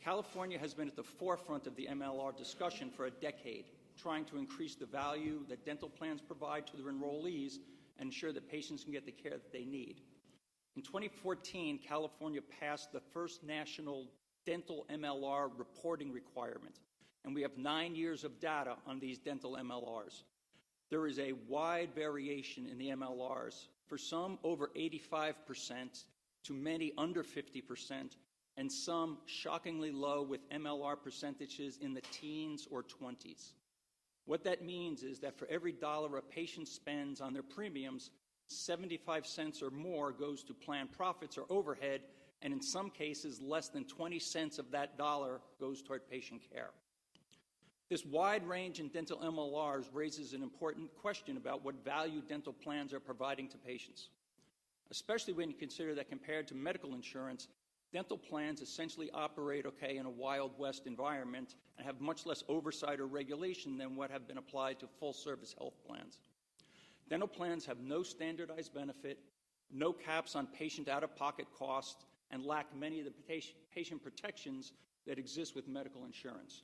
California has been at the forefront of the MLR discussion for a decade, trying to increase the value that dental plans provide to their enrollees and ensure that patients can get the care that they need. In 2014, California passed the first national dental MLR reporting requirement, and we have 9 years of data on these dental MLRs. There is a wide variation in the MLRs, for some over 85%, to many under 50%, and some shockingly low with MLR percentages in the teens or 20s. What that means is that for every dollar a patient spends on their premiums, 75 cents or more goes to plan profits or overhead, and in some cases, less than 20 cents of that dollar goes toward patient care. This wide range in dental MLRs raises an important question about what value dental plans are providing to patients, especially when you consider that compared to medical insurance, dental plans essentially operate, in a Wild West environment and have much less oversight or regulation than what have been applied to full-service health plans. Dental plans have no standardized benefit, no caps on patient out-of-pocket costs, and lack many of the patient protections that exist with medical insurance.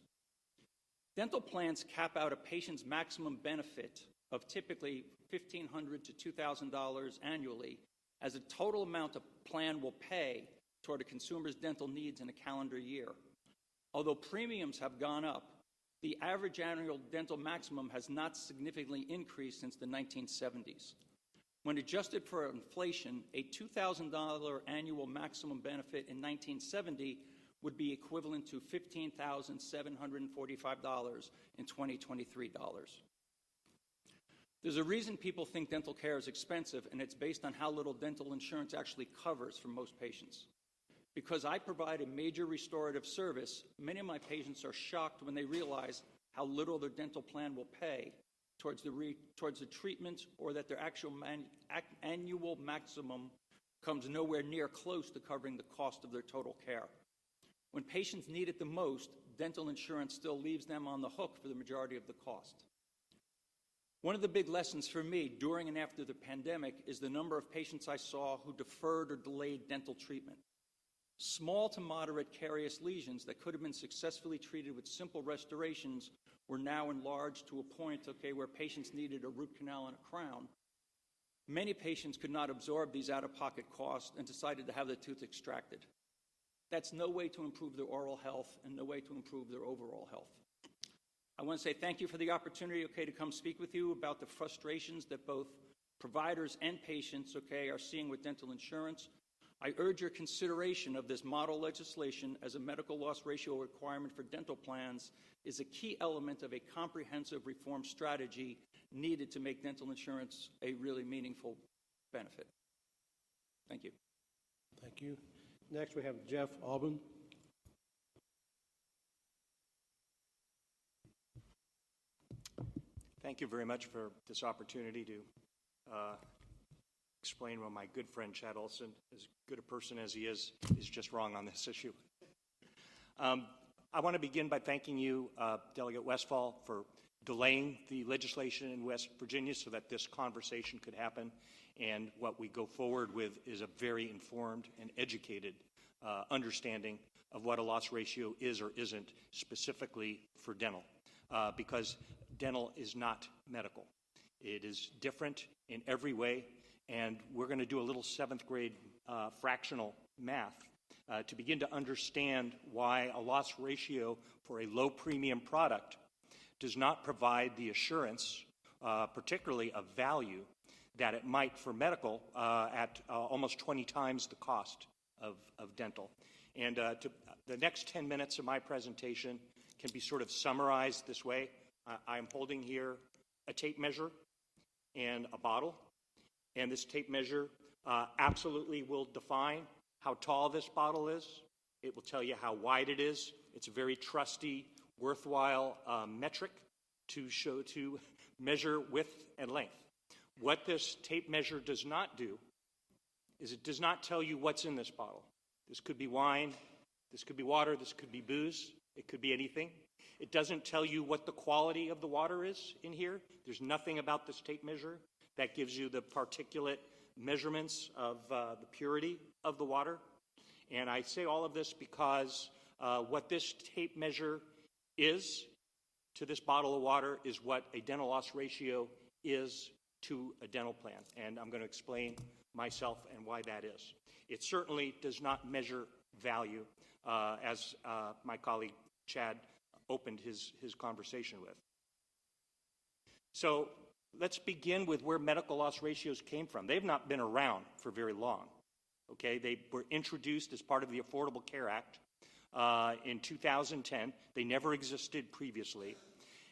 Dental plans cap out a patient's maximum benefit of typically $1,500 to $2,000 annually as a total amount a plan will pay toward a consumer's dental needs in a calendar year. Although premiums have gone up, the average annual dental maximum has not significantly increased since the 1970s. When adjusted for inflation, a $2,000 annual maximum benefit in 1970 would be equivalent to $15,745 in 2023 dollars. There's a reason people think dental care is expensive, and it's based on how little dental insurance actually covers for most patients. Because I provide a major restorative service, many of my patients are shocked when they realize how little their dental plan will pay towards the treatment, or that their actual annual maximum comes nowhere near close to covering the cost of their total care. When patients need it the most, dental insurance still leaves them on the hook for the majority of the cost. One of the big lessons for me during and after the pandemic is the number of patients I saw who deferred or delayed dental treatment. Small to moderate carious lesions that could have been successfully treated with simple restorations were now enlarged to a point, where patients needed a root canal and a crown. Many patients could not absorb these out-of-pocket costs and decided to have the tooth extracted. That's no way to improve their oral health and no way to improve their overall health. I want to say thank you for the opportunity, to come speak with you about the frustrations that both providers and patients, are seeing with dental insurance. I urge your consideration of this model legislation as a medical loss ratio requirement for dental plans is a key element of a comprehensive reform strategy needed to make dental insurance a really meaningful benefit. Thank you. Thank you. Next, we have Jeff Albin. Thank you very much for this opportunity to explain why my good friend Chad Olson, as good a person as he is just wrong on this issue. I want to begin by thanking you, Delegate Westphal, for delaying the legislation in West Virginia so that this conversation could happen. And what we go forward with is a very informed and educated understanding of what a loss ratio is or isn't specifically for dental, because dental is not medical. It is different in every way, and we're going to do a little 7th grade fractional math to begin to understand why a loss ratio for a low premium product does not provide the assurance, particularly of value, that it might for medical at almost 20 times the cost of dental. And the next 10 minutes of my presentation can be sort of summarized this way. I'm holding here a tape measure and a bottle, and this tape measure absolutely will define how tall this bottle is. It will tell you how wide it is. It's a very trusty, worthwhile metric to measure width and length. What this tape measure does not do is it does not tell you what's in this bottle. This could be wine, this could be water, this could be booze, it could be anything. It doesn't tell you what the quality of the water is in here. There's nothing about this tape measure that gives you the particulate measurements of the purity of the water. And I say all of this because what this tape measure is to this bottle of water is what a dental loss ratio is to a dental plan. And I'm going to explain myself and why that is. It certainly does not measure value, as my colleague Chad opened his conversation with. So let's begin with where medical loss ratios came from. They've not been around for very long. Okay, they were introduced as part of the Affordable Care Act in 2010. They never existed previously.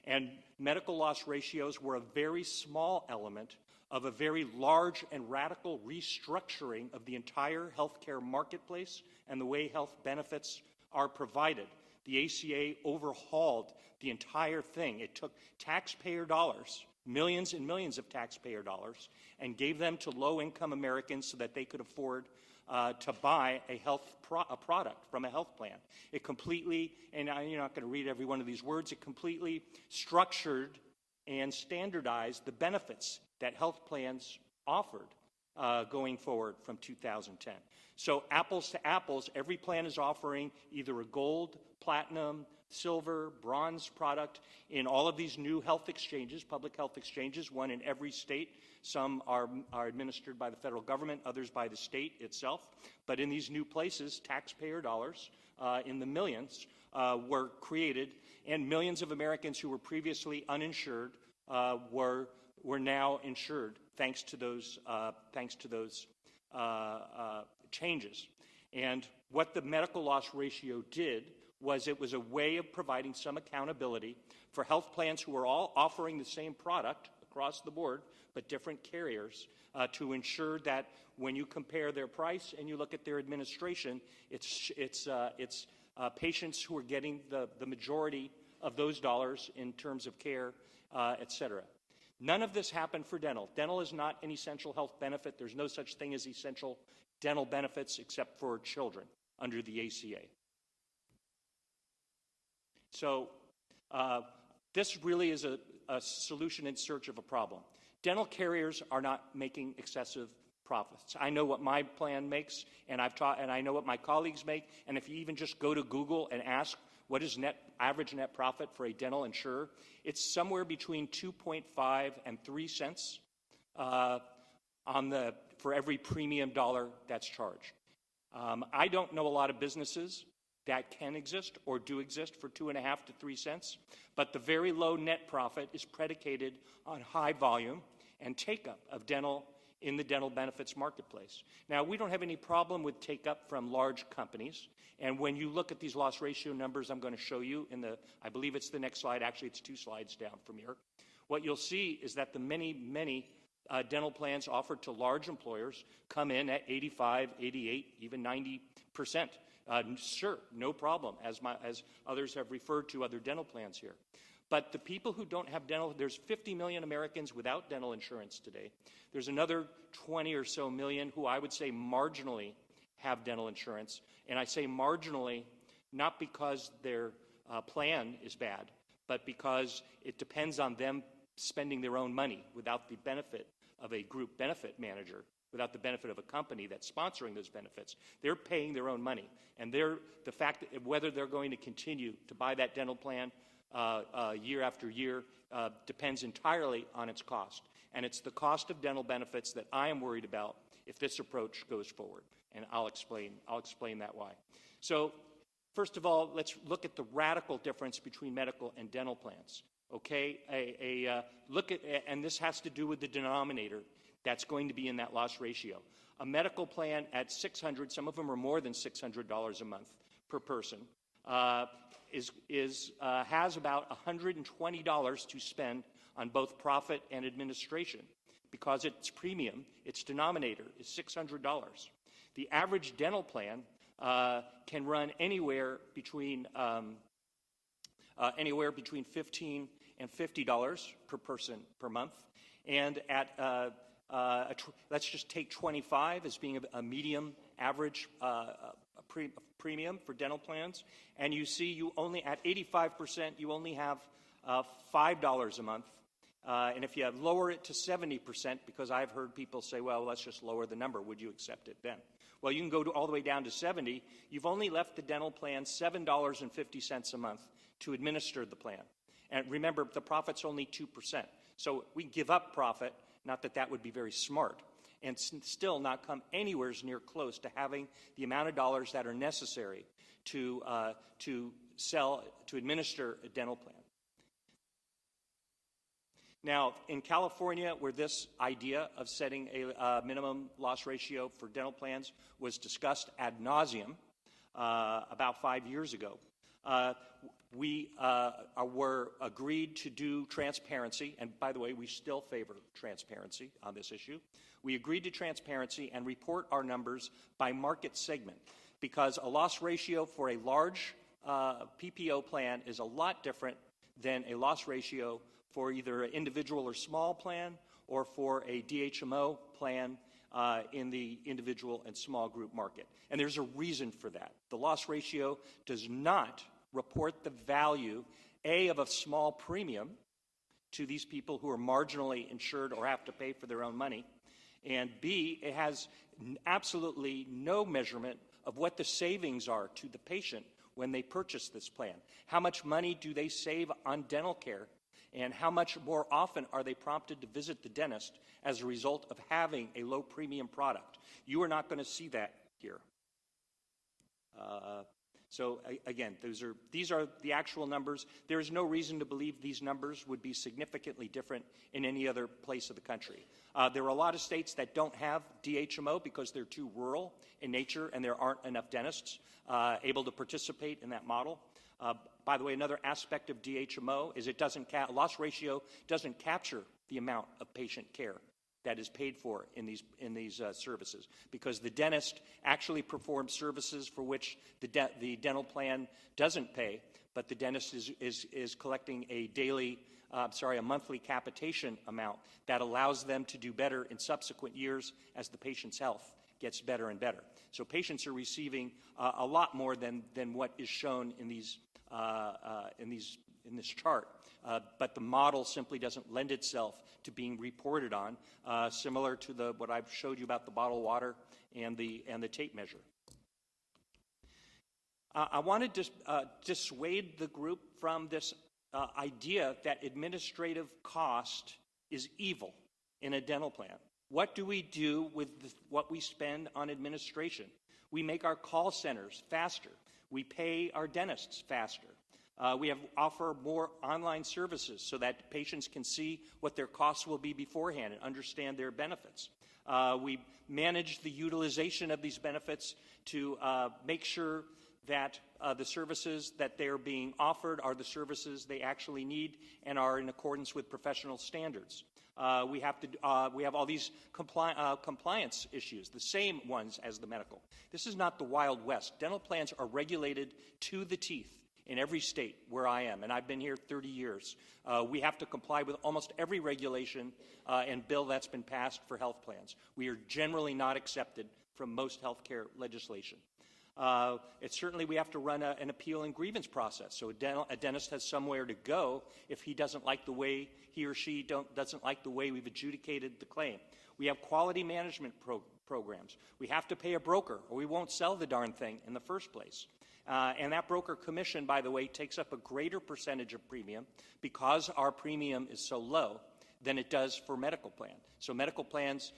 And medical loss ratios were a very small element of a very large and radical restructuring of the entire healthcare marketplace and the way health benefits are provided. The ACA overhauled the entire thing. It took taxpayer dollars, millions and millions of taxpayer dollars, and gave them to low-income Americans so that they could afford to buy a product from a health plan. It completely, and you're not going to read every one of these words, it completely structured and standardized the benefits that health plans offered going forward from 2010. So apples to apples, every plan is offering either a gold, platinum, silver, bronze product in all of these new health exchanges, public health exchanges, one in every state. Some are administered by the federal government, others by the state itself. But in these new places, taxpayer dollars in the millions were created, and millions of Americans who were previously uninsured were now insured thanks to those changes. And what the medical loss ratio did was it was a way of providing some accountability for health plans who are all offering the same product across the board, but different carriers, to ensure that when you compare their price and you look at their administration, it's patients who are getting the majority of those dollars in terms of care, et cetera. None of this happened for dental. Dental is not an essential health benefit. There's no such thing as essential dental benefits except for children under the ACA. So this really is a solution in search of a problem. Dental carriers are not making excessive profits. I know what my plan makes, and I know what my colleagues make. And if you even just go to Google and ask what is average net profit for a dental insurer, it's somewhere between 2.5 and 3 cents for every premium dollar that's charged. I don't know a lot of businesses that can exist or do exist for 2.5 to 3 cents, but the very low net profit is predicated on high volume and take-up of dental in the dental benefits marketplace. Now, we don't have any problem with take-up from large companies, and when you look at these loss ratio numbers I'm going to show you I believe it's the next slide, actually it's 2 slides down from here, what you'll see is that the many dental plans offered to large employers come in at 85, 88, even 90%. Sure, no problem, as others have referred to other dental plans here. But the people who don't have dental, there's 50 million Americans without dental insurance today. There's another 20 or so million who I would say marginally have dental insurance. And I say marginally not because their plan is bad, but because it depends on them spending their own money without the benefit of a group benefit manager, without the benefit of a company that's sponsoring those benefits. They're paying their own money. And the fact that whether they're going to continue to buy that dental plan year after year depends entirely on its cost. And it's the cost of dental benefits that I am worried about if this approach goes forward. And I'll explain that why. So first of all, let's look at the radical difference between medical and dental plans. Okay, and this has to do with the denominator that's going to be in that loss ratio. A medical plan at $600, some of them are more than $600 a month per person, has about $120 to spend on both profit and administration because its premium, its denominator, is $600. The average dental plan can run anywhere between $15 and $50 per person per month, and at let's just take 25 as being a medium average premium for dental plans, and you see you only at 85% you only have $5 a month, and if you lower it to 70%, because I've heard people say, well, let's just lower the number, would you accept it then? Well, you can go all the way down to 70. You've only left the dental plan $7.50 a month to administer the plan. And remember, the profit's only 2%. So we give up profit, not that that would be very smart, and still not come anywhere near close to having the amount of dollars that are necessary to administer a dental plan. Now, in California, where this idea of setting a minimum loss ratio for dental plans was discussed ad nauseum about 5 years ago, we were agreed to do transparency, and by the way, we still favor transparency on this issue. We agreed to transparency and report our numbers by market segment, because a loss ratio for a large PPO plan is a lot different than a loss ratio for either an individual or small plan or for a DHMO plan in the individual and small group market. And there's a reason for that. The loss ratio does not report the value, A, of a small premium to these people who are marginally insured or have to pay for their own money, and B, it has absolutely no measurement of what the savings are to the patient when they purchase this plan. How much money do they save on dental care, and how much more often are they prompted to visit the dentist as a result of having a low premium product? You are not going to see that here. So again, these are the actual numbers. There is no reason to believe these numbers would be significantly different in any other place of the country. There are a lot of states that don't have DHMO because they're too rural in nature and there aren't enough dentists able to participate in that model. By the way, another aspect of DHMO is loss ratio doesn't capture the amount of patient care that is paid for in these services, because the dentist actually performs services for which the dental plan doesn't pay, but the dentist is collecting a monthly capitation amount that allows them to do better in subsequent years as the patient's health gets better and better. So patients are receiving a lot more than what is shown in this chart. But the model simply doesn't lend itself to being reported on, similar to what I've showed you about the bottled water and the tape measure. I wanted to dissuade the group from this idea that administrative cost is evil in a dental plan. What do we do with what we spend on administration? We make our call centers faster. We pay our dentists faster. We offer more online services so that patients can see what their costs will be beforehand and understand their benefits. We manage the utilization of these benefits to make sure that the services that they're being offered are the services they actually need and are in accordance with professional standards. We have all these compliance issues, the same ones as the medical. This is not the Wild West. Dental plans are regulated to the teeth in every state where I am, and I've been here 30 years. We have to comply with almost every regulation and bill that's been passed for health plans. We are generally not accepted from most healthcare legislation. Certainly we have to run an appeal and grievance process, so a dentist has somewhere to go if he doesn't like the way he or she doesn't like the way we've adjudicated the claim. We have quality management programs. We have to pay a broker or we won't sell the darn thing in the first place. And that broker commission, by the way, takes up a greater percentage of premium because our premium is so low than it does for medical plan. So medical plans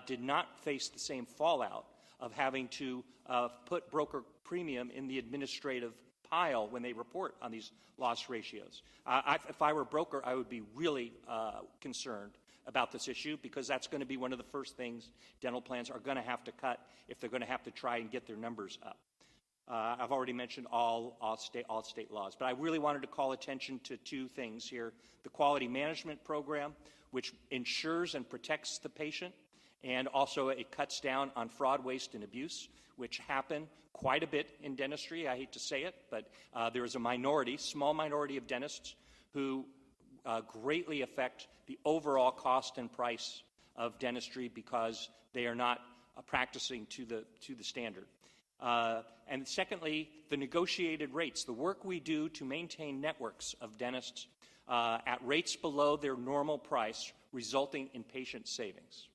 did not face the same fallout of having to put broker premium in the administrative pile when they report on these loss ratios. If I were a broker, I would be really concerned about this issue because that's going to be one of the first things dental plans are going to have to cut if they're going to have to try and get their numbers up. I've already mentioned all state laws, but I really wanted to call attention to two things here. The quality management program, which ensures and protects the patient, and also it cuts down on fraud, waste, and abuse, which happen quite a bit in dentistry. I hate to say it, but there is a small minority of dentists who greatly affect the overall cost and price of dentistry because they are not practicing to the standard. And secondly, the negotiated rates, the work we do to maintain networks of dentists at rates below their normal price, resulting in patient savings.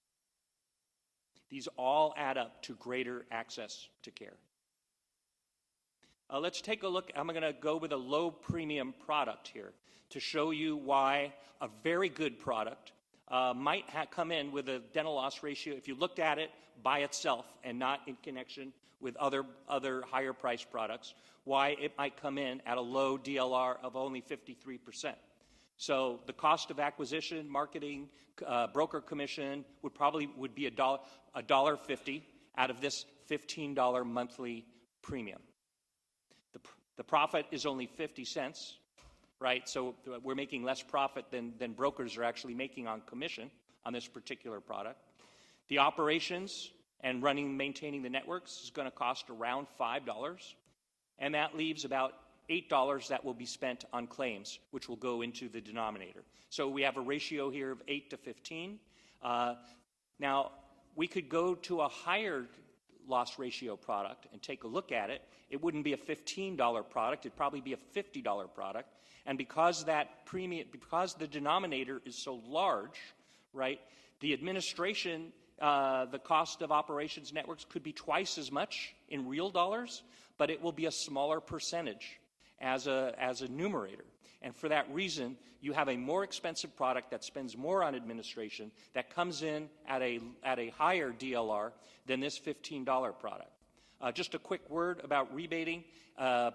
These all add up to greater access to care. Let's take a look. I'm going to go with a low premium product here to show you why a very good product might come in with a dental loss ratio, if you looked at it by itself and not in connection with other higher priced products, why it might come in at a low DLR of only 53%. So the cost of acquisition, marketing, broker commission would be $1.50 out of this $15 monthly premium. The profit is only 50 cents, right? So we're making less profit than brokers are actually making on commission on this particular product. The operations and maintaining the networks is going to cost around $5, and that leaves about $8 that will be spent on claims, which will go into the denominator. So we have a ratio here of 8 to 15. Now, we could go to a higher loss ratio product and take a look at it. It wouldn't be a $15 product. It'd probably be a $50 product. And because the denominator is so large, right, the administration, the cost of operations networks could be twice as much in real dollars, but it will be a smaller percentage as a numerator. And for that reason, you have a more expensive product that spends more on administration that comes in at a higher DLR than this $15 product. Just a quick word about rebating.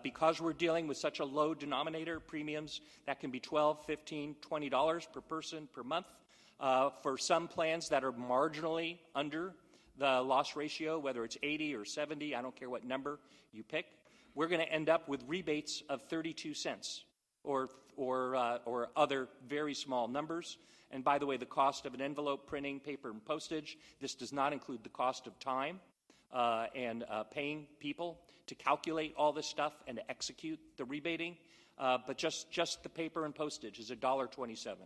Because we're dealing with such a low denominator, premiums that can be $12, $15, $20 per person per month. For some plans that are marginally under the loss ratio, whether it's 80 or 70, I don't care what number you pick, we're going to end up with rebates of 32 cents or other very small numbers. And by the way, the cost of an envelope, printing, paper, and postage, this does not include the cost of time and paying people to calculate all this stuff and to execute the rebating. But just the paper and postage is $1.27.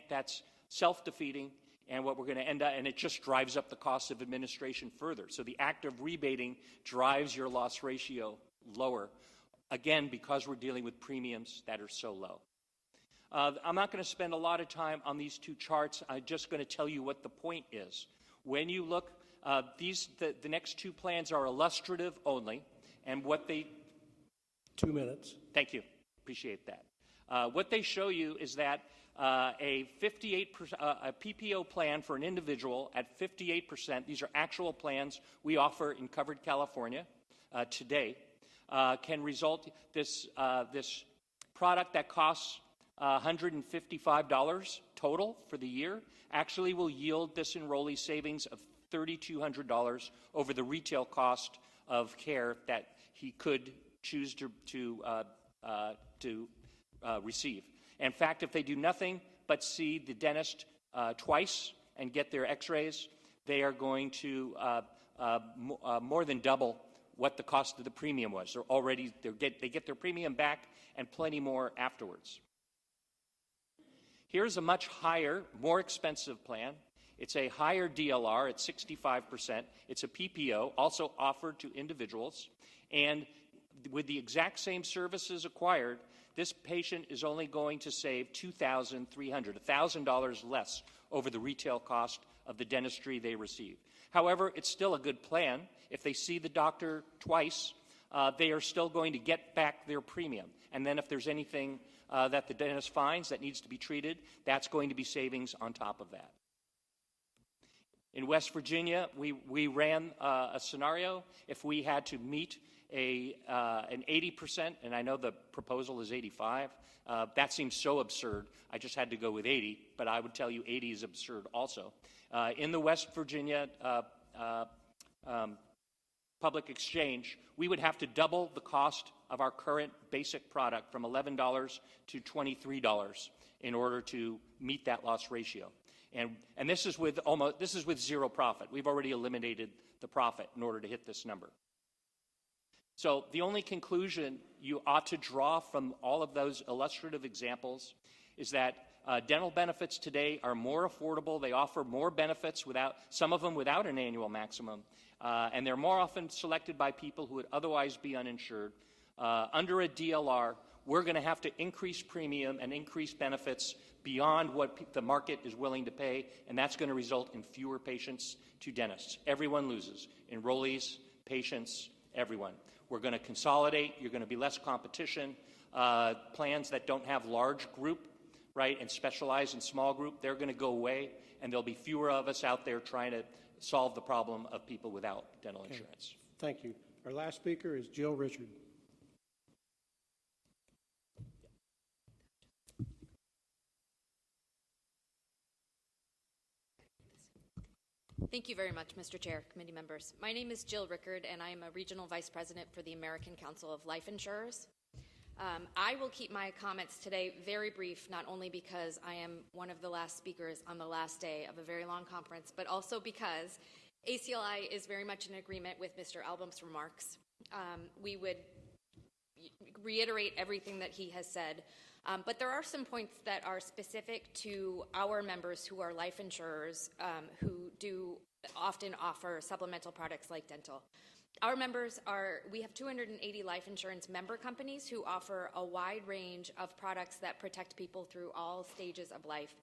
That's self-defeating, and what we're going to end up, and it just drives up the cost of administration further. So the act of rebating drives your loss ratio lower, again, because we're dealing with premiums that are so low. I'm not going to spend a lot of time on these two charts. I'm just going to tell you what the point is. When you look, the next two plans are illustrative only, and what they... 2 minutes. Thank you. Appreciate that. What they show you is that a PPO plan for an individual at 58%, these are actual plans we offer in covered California today, can result this product that costs $155 total for the year actually will yield this enrollee savings of $3,200 over the retail cost of care that he could choose to receive. In fact, if they do nothing but see the dentist twice and get their x-rays, they are going to more than double what the cost of the premium was. They get their premium back and plenty more afterwards. Here's a much higher, more expensive plan. It's a higher DLR at 65%. It's a PPO, also offered to individuals. And with the exact same services acquired, this patient is only going to save $2,300, $1,000 less over the retail cost of the dentistry they receive. However, it's still a good plan. If they see the doctor twice, they are still going to get back their premium. And then if there's anything that the dentist finds that needs to be treated, that's going to be savings on top of that. In West Virginia, we ran a scenario. If we had to meet an 80%, and I know the proposal is 85, that seems so absurd. I just had to go with 80, but I would tell you 80 is absurd also. In the West Virginia public exchange, we would have to double the cost of our current basic product from $11 to $23 in order to meet that loss ratio. And this is with zero profit. We've already eliminated the profit in order to hit this number. So the only conclusion you ought to draw from all of those illustrative examples is that dental benefits today are more affordable. They offer more benefits, some of them without an annual maximum, and they're more often selected by people who would otherwise be uninsured. Under a DLR, we're going to have to increase premium and increase benefits beyond what the market is willing to pay, and that's going to result in fewer patients to dentists. Everyone loses. Enrollees, patients, everyone. We're going to consolidate. You're going to be less competition. Plans that don't have large group, right, and specialize in small group, they're going to go away, and there'll be fewer of us out there trying to solve the problem of people without dental insurance. Thank you. Our last speaker is Jill Richard. Thank you very much, Mr. Chair, committee members. My name is Jill Rickard, and I am a Regional Vice President for the American Council of Life Insurers. I will keep my comments today very brief, not only because I am one of the last speakers on the last day of a very long conference, but also because ACLI is very much in agreement with Mr. Album's remarks. We would reiterate everything that he has said, but there are some points that are specific to our members who are life insurers who do often offer supplemental products like dental. Our members we have 280 life insurance member companies who offer a wide range of products that protect people through all stages of life.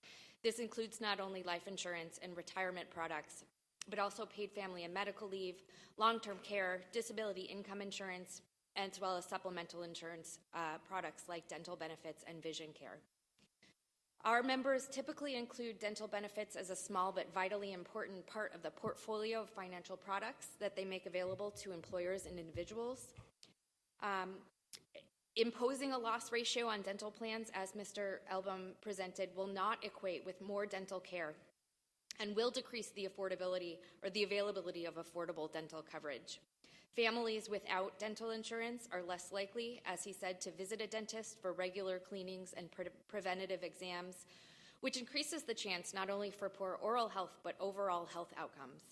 This includes not only life insurance and retirement products, but also paid family and medical leave, long-term care, disability income insurance, as well as supplemental insurance products like dental benefits and vision care. Our members typically include dental benefits as a small but vitally important part of the portfolio of financial products that they make available to employers and individuals. Imposing a loss ratio on dental plans, as Mr. Album presented, will not equate with more dental care and will decrease the affordability or the availability of affordable dental coverage. Families without dental insurance are less likely, as he said, to visit a dentist for regular cleanings and preventative exams, which increases the chance not only for poor oral health, but overall health outcomes.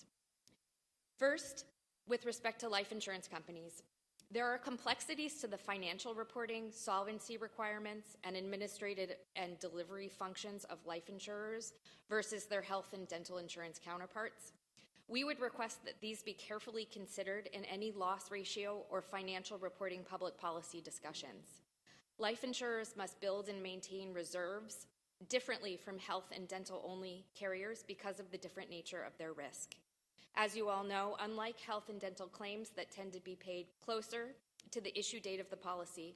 First, with respect to life insurance companies, there are complexities to the financial reporting, solvency requirements, and administrative and delivery functions of life insurers versus their health and dental insurance counterparts. We would request that these be carefully considered in any loss ratio or financial reporting public policy discussions. Life insurers must build and maintain reserves differently from health and dental only carriers because of the different nature of their risk. As you all know, unlike health and dental claims that tend to be paid closer to the issue date of the policy,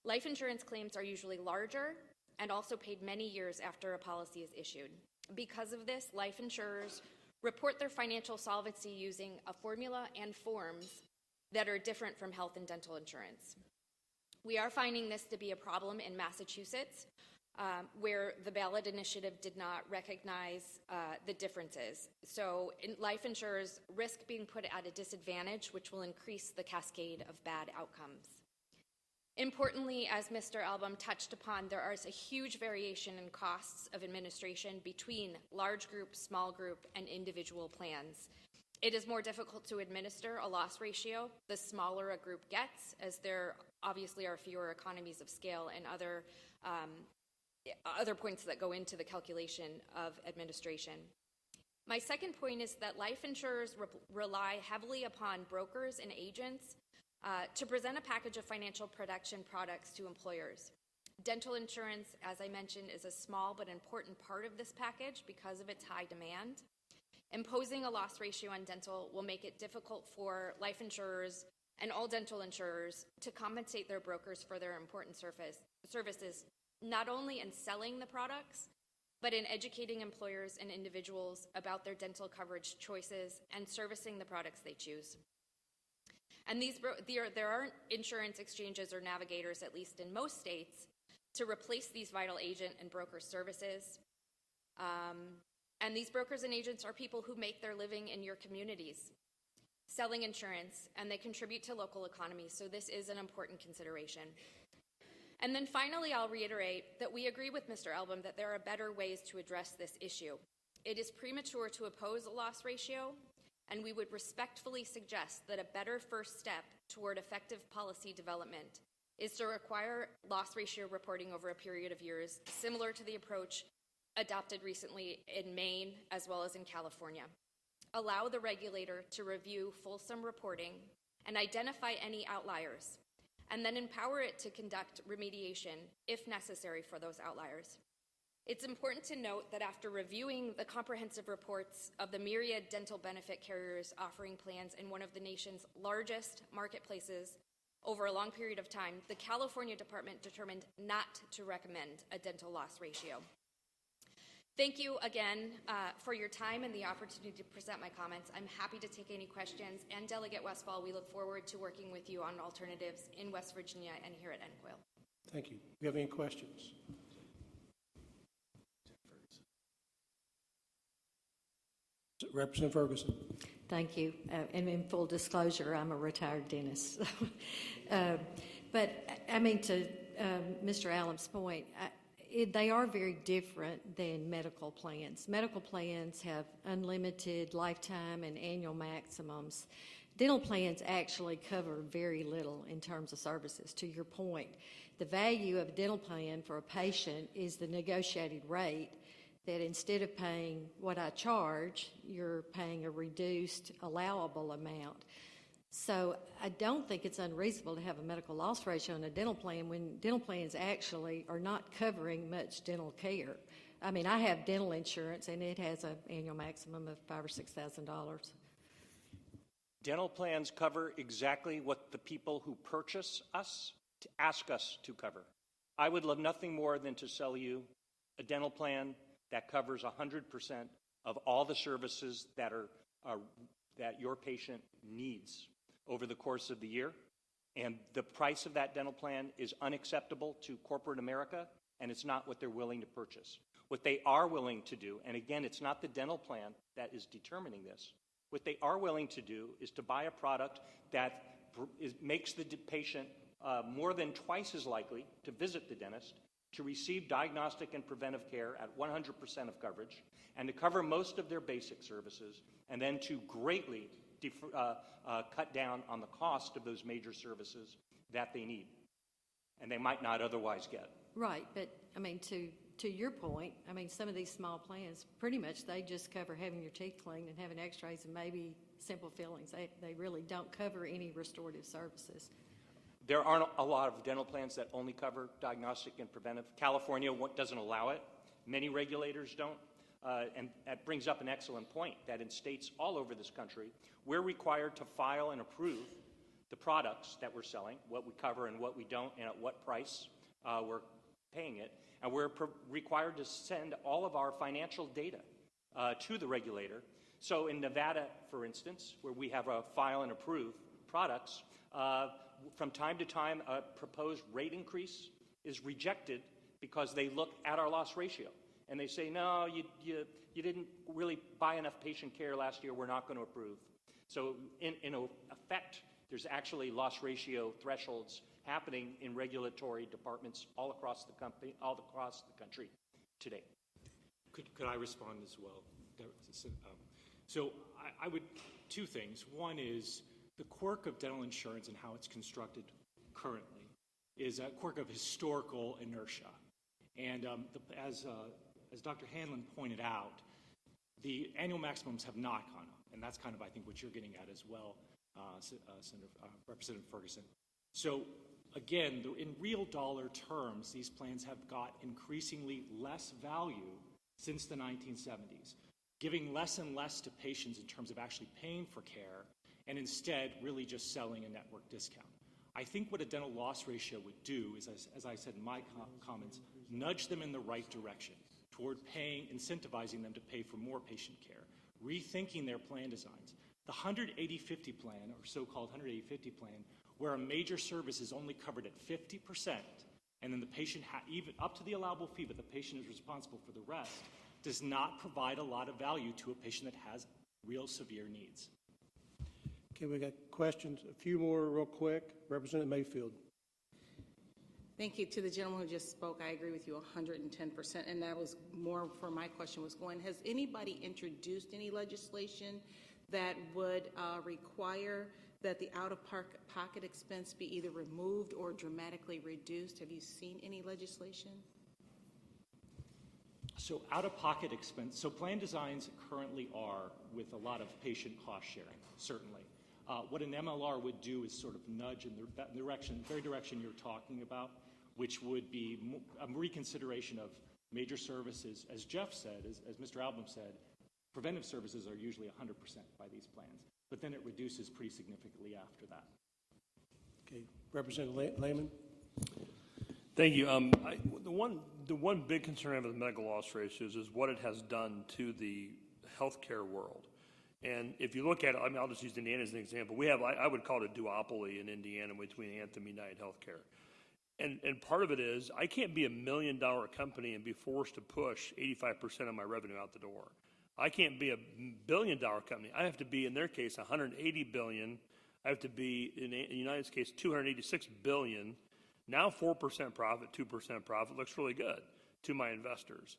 life insurance claims are usually larger and also paid many years after a policy is issued. Because of this, life insurers report their financial solvency using a formula and forms that are different from health and dental insurance. We are finding this to be a problem in Massachusetts, where the ballot initiative did not recognize the differences. So life insurers risk being put at a disadvantage, which will increase the cascade of bad outcomes. Importantly, as Mr. Album touched upon, there is a huge variation in costs of administration between large group, small group, and individual plans. It is more difficult to administer a loss ratio the smaller a group gets, as there obviously are fewer economies of scale and other points that go into the calculation of administration. My second point is that life insurers rely heavily upon brokers and agents to present a package of financial protection products to employers. Dental insurance, as I mentioned, is a small but important part of this package because of its high demand. Imposing a loss ratio on dental will make it difficult for life insurers and all dental insurers to compensate their brokers for their important services, not only in selling the products, but in educating employers and individuals about their dental coverage choices and servicing the products they choose. And there aren't insurance exchanges or navigators, at least in most states, to replace these vital agent and broker services. And these brokers and agents are people who make their living in your communities, selling insurance, and they contribute to local economies, so this is an important consideration. And then finally, I'll reiterate that we agree with Mr. Elbum that there are better ways to address this issue. It is premature to oppose a loss ratio, and we would respectfully suggest that a better first step toward effective policy development is to require loss ratio reporting over a period of years, similar to the approach adopted recently in Maine as well as in California. Allow the regulator to review fulsome reporting and identify any outliers, and then empower it to conduct remediation if necessary for those outliers. It's important to note that after reviewing the comprehensive reports of the myriad dental benefit carriers offering plans in one of the nation's largest marketplaces over a long period of time, the California Department determined not to recommend a dental loss ratio. Thank you again for your time and the opportunity to present my comments. I'm happy to take any questions. And Delegate Westfall, we look forward to working with you on alternatives in West Virginia and here at NCOIL. Thank you. Do you have any questions? Representative Ferguson. Thank you. And in full disclosure, I'm a retired dentist. But I mean, to Mr. Allen's point, they are very different than medical plans. Medical plans have unlimited lifetime and annual maximums. Dental plans actually cover very little in terms of services. To your point, the value of a dental plan for a patient is the negotiated rate, that instead of paying what I charge, you're paying a reduced allowable amount. So I don't think it's unreasonable to have a medical loss ratio in a dental plan when dental plans actually are not covering much dental care. I mean, I have dental insurance, and it has an annual maximum of $5,000 or $6,000. Dental plans cover exactly what the people who purchase us ask us to cover. I would love nothing more than to sell you a dental plan that covers 100% of all the services that that your patient needs over the course of the year. And the price of that dental plan is unacceptable to corporate America, and it's not what they're willing to purchase. What they are willing to do, and again, it's not the dental plan that is determining this, what they are willing to do is to buy a product that makes the patient more than twice as likely to visit the dentist to receive diagnostic and preventive care at 100% of coverage, and to cover most of their basic services, and then to greatly cut down on the cost of those major services that they need and they might not otherwise get. Right, but I mean, to your point, I mean, some of these small plans, pretty much they just cover having your teeth cleaned and having x-rays and maybe simple fillings. They really don't cover any restorative services. There aren't a lot of dental plans that only cover diagnostic and preventive. California doesn't allow it. Many regulators don't. And that brings up an excellent point that in states all over this country, we're required to file and approve the products that we're selling, what we cover and what we don't, and at what price we're paying it. And we're required to send all of our financial data to the regulator. So in Nevada, for instance, where we have a file and approve products, from time to time a proposed rate increase is rejected because they look at our loss ratio. And they say, no, you didn't really buy enough patient care last year, we're not going to approve. So in effect, there's actually loss ratio thresholds happening in regulatory departments all across the country today. Could I respond as well? So I would, two things. One is the quirk of dental insurance and how it's constructed currently is a quirk of historical inertia. And as Dr. Hanlon pointed out, the annual maximums have not gone up. And that's kind of, I think, what you're getting at as well, Representative Ferguson. So again, in real dollar terms, these plans have got increasingly less value since the 1970s, giving less and less to patients in terms of actually paying for care, and instead really just selling a network discount. I think what a dental loss ratio would do is, as I said in my comments, nudge them in the right direction toward incentivizing them to pay for more patient care, rethinking their plan designs. The 180/50 plan, or so-called 180/50 plan, where a major service is only covered at 50%, and then the patient, even up to the allowable fee, but the patient is responsible for the rest, does not provide a lot of value to a patient that has real severe needs. Okay, we got questions. A few more real quick. Representative Mayfield. Thank you. To the gentleman who just spoke, I agree with you 110%, and that was more where my question was going. Has anybody introduced any legislation that would require that the out-of-pocket expense be either removed or dramatically reduced? Have you seen any legislation? So out-of-pocket expense, so plan designs currently are with a lot of patient cost sharing, certainly. What an MLR would do is sort of nudge in the very direction you're talking about, which would be a reconsideration of major services. As Jeff said, as Mr. Album said, preventive services are usually 100% by these plans, but then it reduces pretty significantly after that. Okay, Representative Lehman. Thank you. The one big concern I have with medical loss ratios is what it has done to the healthcare world. And if you look at it, I mean, I'll just use Indiana as an example. We have, I would call it a duopoly in Indiana between Anthem and United Healthcare. And part of it is I can't be $1 million company and be forced to push 85% of my revenue out the door. I can't be $1 billion company. I have to be, in their case, $180 billion. I have to be, in the United's case, $286 billion. Now 4% profit, 2% profit looks really good to my investors.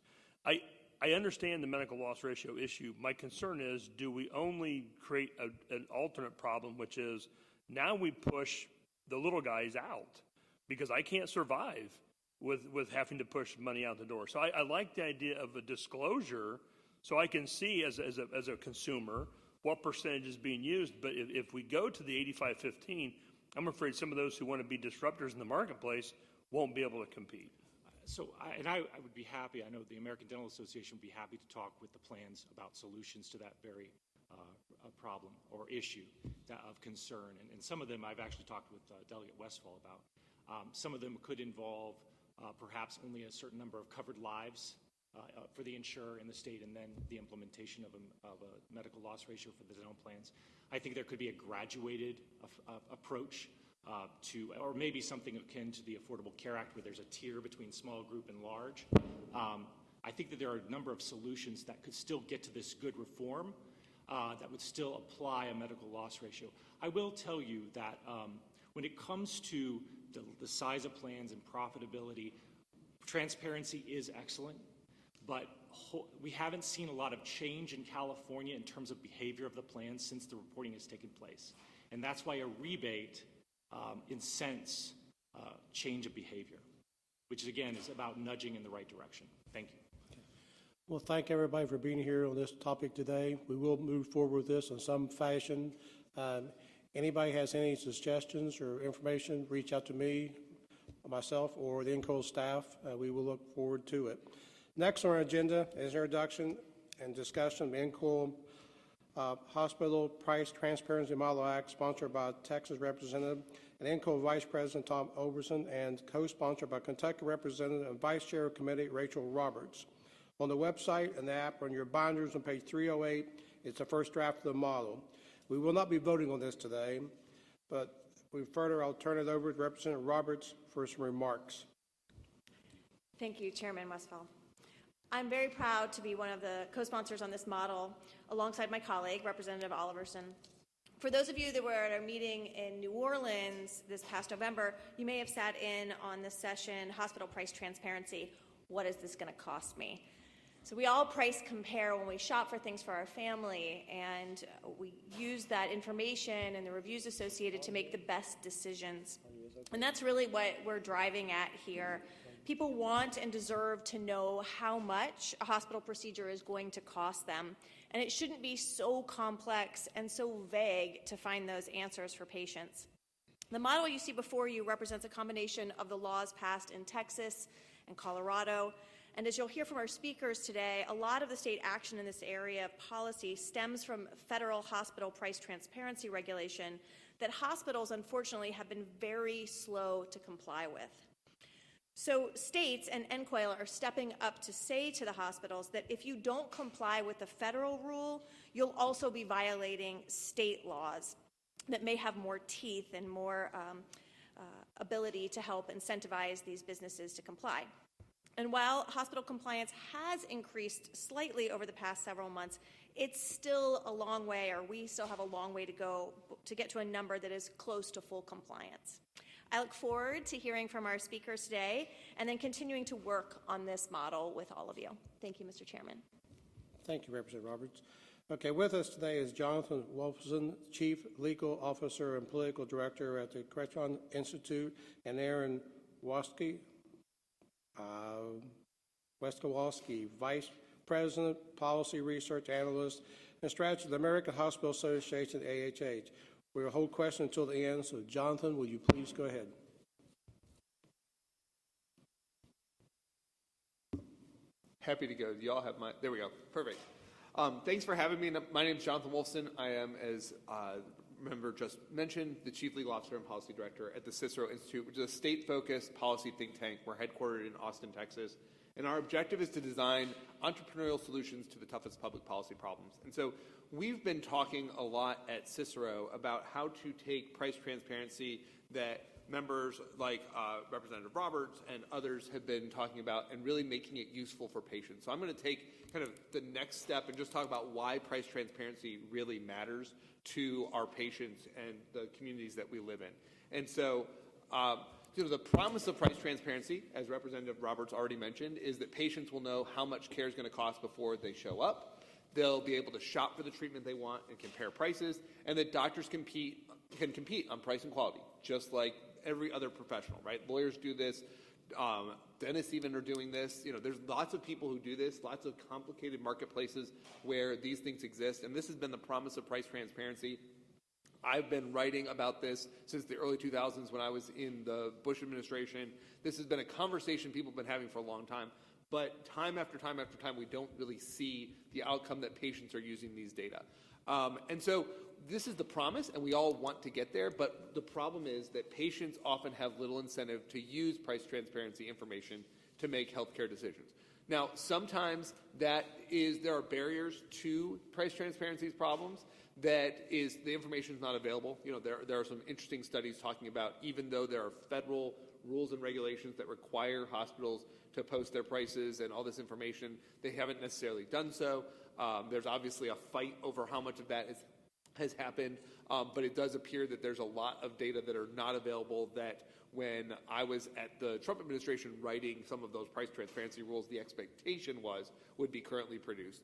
I understand the medical loss ratio issue. My concern is, do we only create an alternate problem, which is now we push the little guys out because I can't survive with having to push money out the door. So I like the idea of a disclosure so I can see as a consumer what percentage is being used. But if we go to the 85-15, I'm afraid some of those who want to be disruptors in the marketplace won't be able to compete. So I would be happy, I know the American Dental Association would be happy to talk with the plans about solutions to that very problem or issue of concern. And some of them I've actually talked with Delegate Westfall about. Some of them could involve perhaps only a certain number of covered lives for the insurer in the state, and then the implementation of a medical loss ratio for the dental plans. I think there could be a graduated approach or maybe something akin to the Affordable Care Act, where there's a tier between small group and large. I think that there are a number of solutions that could still get to this good reform that would still apply a medical loss ratio. I will tell you that when it comes to the size of plans and profitability, Transparency is excellent, but we haven't seen a lot of change in California in terms of behavior of the plans since the reporting has taken place. And that's why a rebate incents change of behavior, which again is about nudging in the right direction. Thank you. Well, thank everybody for being here on this topic today. We will move forward with this in some fashion. Anybody has any suggestions or information, reach out to me, myself, or the NCOIL staff. We will look forward to it. Next on our agenda is introduction and discussion of the NCOIL Hospital Price Transparency Model Act, sponsored by Texas Representative and NCOIL Vice President Tom Oberson, and co-sponsored by Kentucky Representative and Vice Chair of Committee Rachel Roberts. On the website and the app on your binders on page 308, it's the first draft of the model. We will not be voting on this today, but I'll turn it over to Representative Roberts for some remarks. Thank you, Chairman Westphal. I'm very proud to be one of the co-sponsors on this model alongside my colleague, Representative Oliverson. For those of you that were at our meeting in New Orleans this past November, you may have sat in on the session, Hospital Price Transparency. What is this going to cost me? So we all price compare when we shop for things for our family, and we use that information and the reviews associated to make the best decisions. And that's really what we're driving at here. People want and deserve to know how much a hospital procedure is going to cost them, and it shouldn't be so complex and so vague to find those answers for patients. The model you see before you represents a combination of the laws passed in Texas and Colorado. And as you'll hear from our speakers today, a lot of the state action in this area of policy stems from federal hospital price transparency regulation that hospitals, unfortunately, have been very slow to comply with. So states and NCOIL are stepping up to say to the hospitals that if you don't comply with the federal rule, you'll also be violating state laws that may have more teeth and more ability to help incentivize these businesses to comply. And while hospital compliance has increased slightly over the past several months, it's still a long way, or we still have a long way to go to get to a number that is close to full compliance. I look forward to hearing from our speakers today and then continuing to work on this model with all of you. Thank you, Mr. Chairman. Thank you, Representative Roberts. Okay, with us today is Jonathan Wolfson, Chief Legal Officer and Political Director at the Creton Institute, and Aaron Waskowski, Vice President, Policy Research Analyst, and Strategist of the American Hospital Association, AHH. We will hold questions until the end, so Jonathan, will you please go ahead? Happy to go. Do y'all have my, there we go, perfect. Thanks for having me. My name is Jonathan Wolfson. I am, as member just mentioned, the Chief Legal Officer and Policy Director at the Cicero Institute, which is a state-focused policy think tank. We're headquartered in Austin, Texas. And our objective is to design entrepreneurial solutions to the toughest public policy problems. And so we've been talking a lot at Cicero about how to take price transparency that members like Representative Roberts and others have been talking about and really making it useful for patients. So I'm going to take kind of the next step and just talk about why price transparency really matters to our patients and the communities that we live in. And so the promise of price transparency, as Representative Roberts already mentioned, is that patients will know how much care is going to cost before they show up. They'll be able to shop for the treatment they want and compare prices, and that doctors can compete on price and quality, just like every other professional, right? Lawyers do this. Dentists even are doing this. There's lots of people who do this, lots of complicated marketplaces where these things exist, and this has been the promise of price transparency. I've been writing about this since the early 2000s when I was in the Bush administration. This has been a conversation people have been having for a long time, but time after time after time, we don't really see the outcome that patients are using these data. And so this is the promise, and we all want to get there, but the problem is that patients often have little incentive to use price transparency information to make healthcare decisions. Now, sometimes there are barriers to price transparency's problems. That is, the information is not available. There are some interesting studies talking about, even though there are federal rules and regulations that require hospitals to post their prices and all this information, they haven't necessarily done so. There's obviously a fight over how much of that has happened, but it does appear that there's a lot of data that are not available that when I was at the Trump administration writing some of those price transparency rules, the expectation was would be currently produced.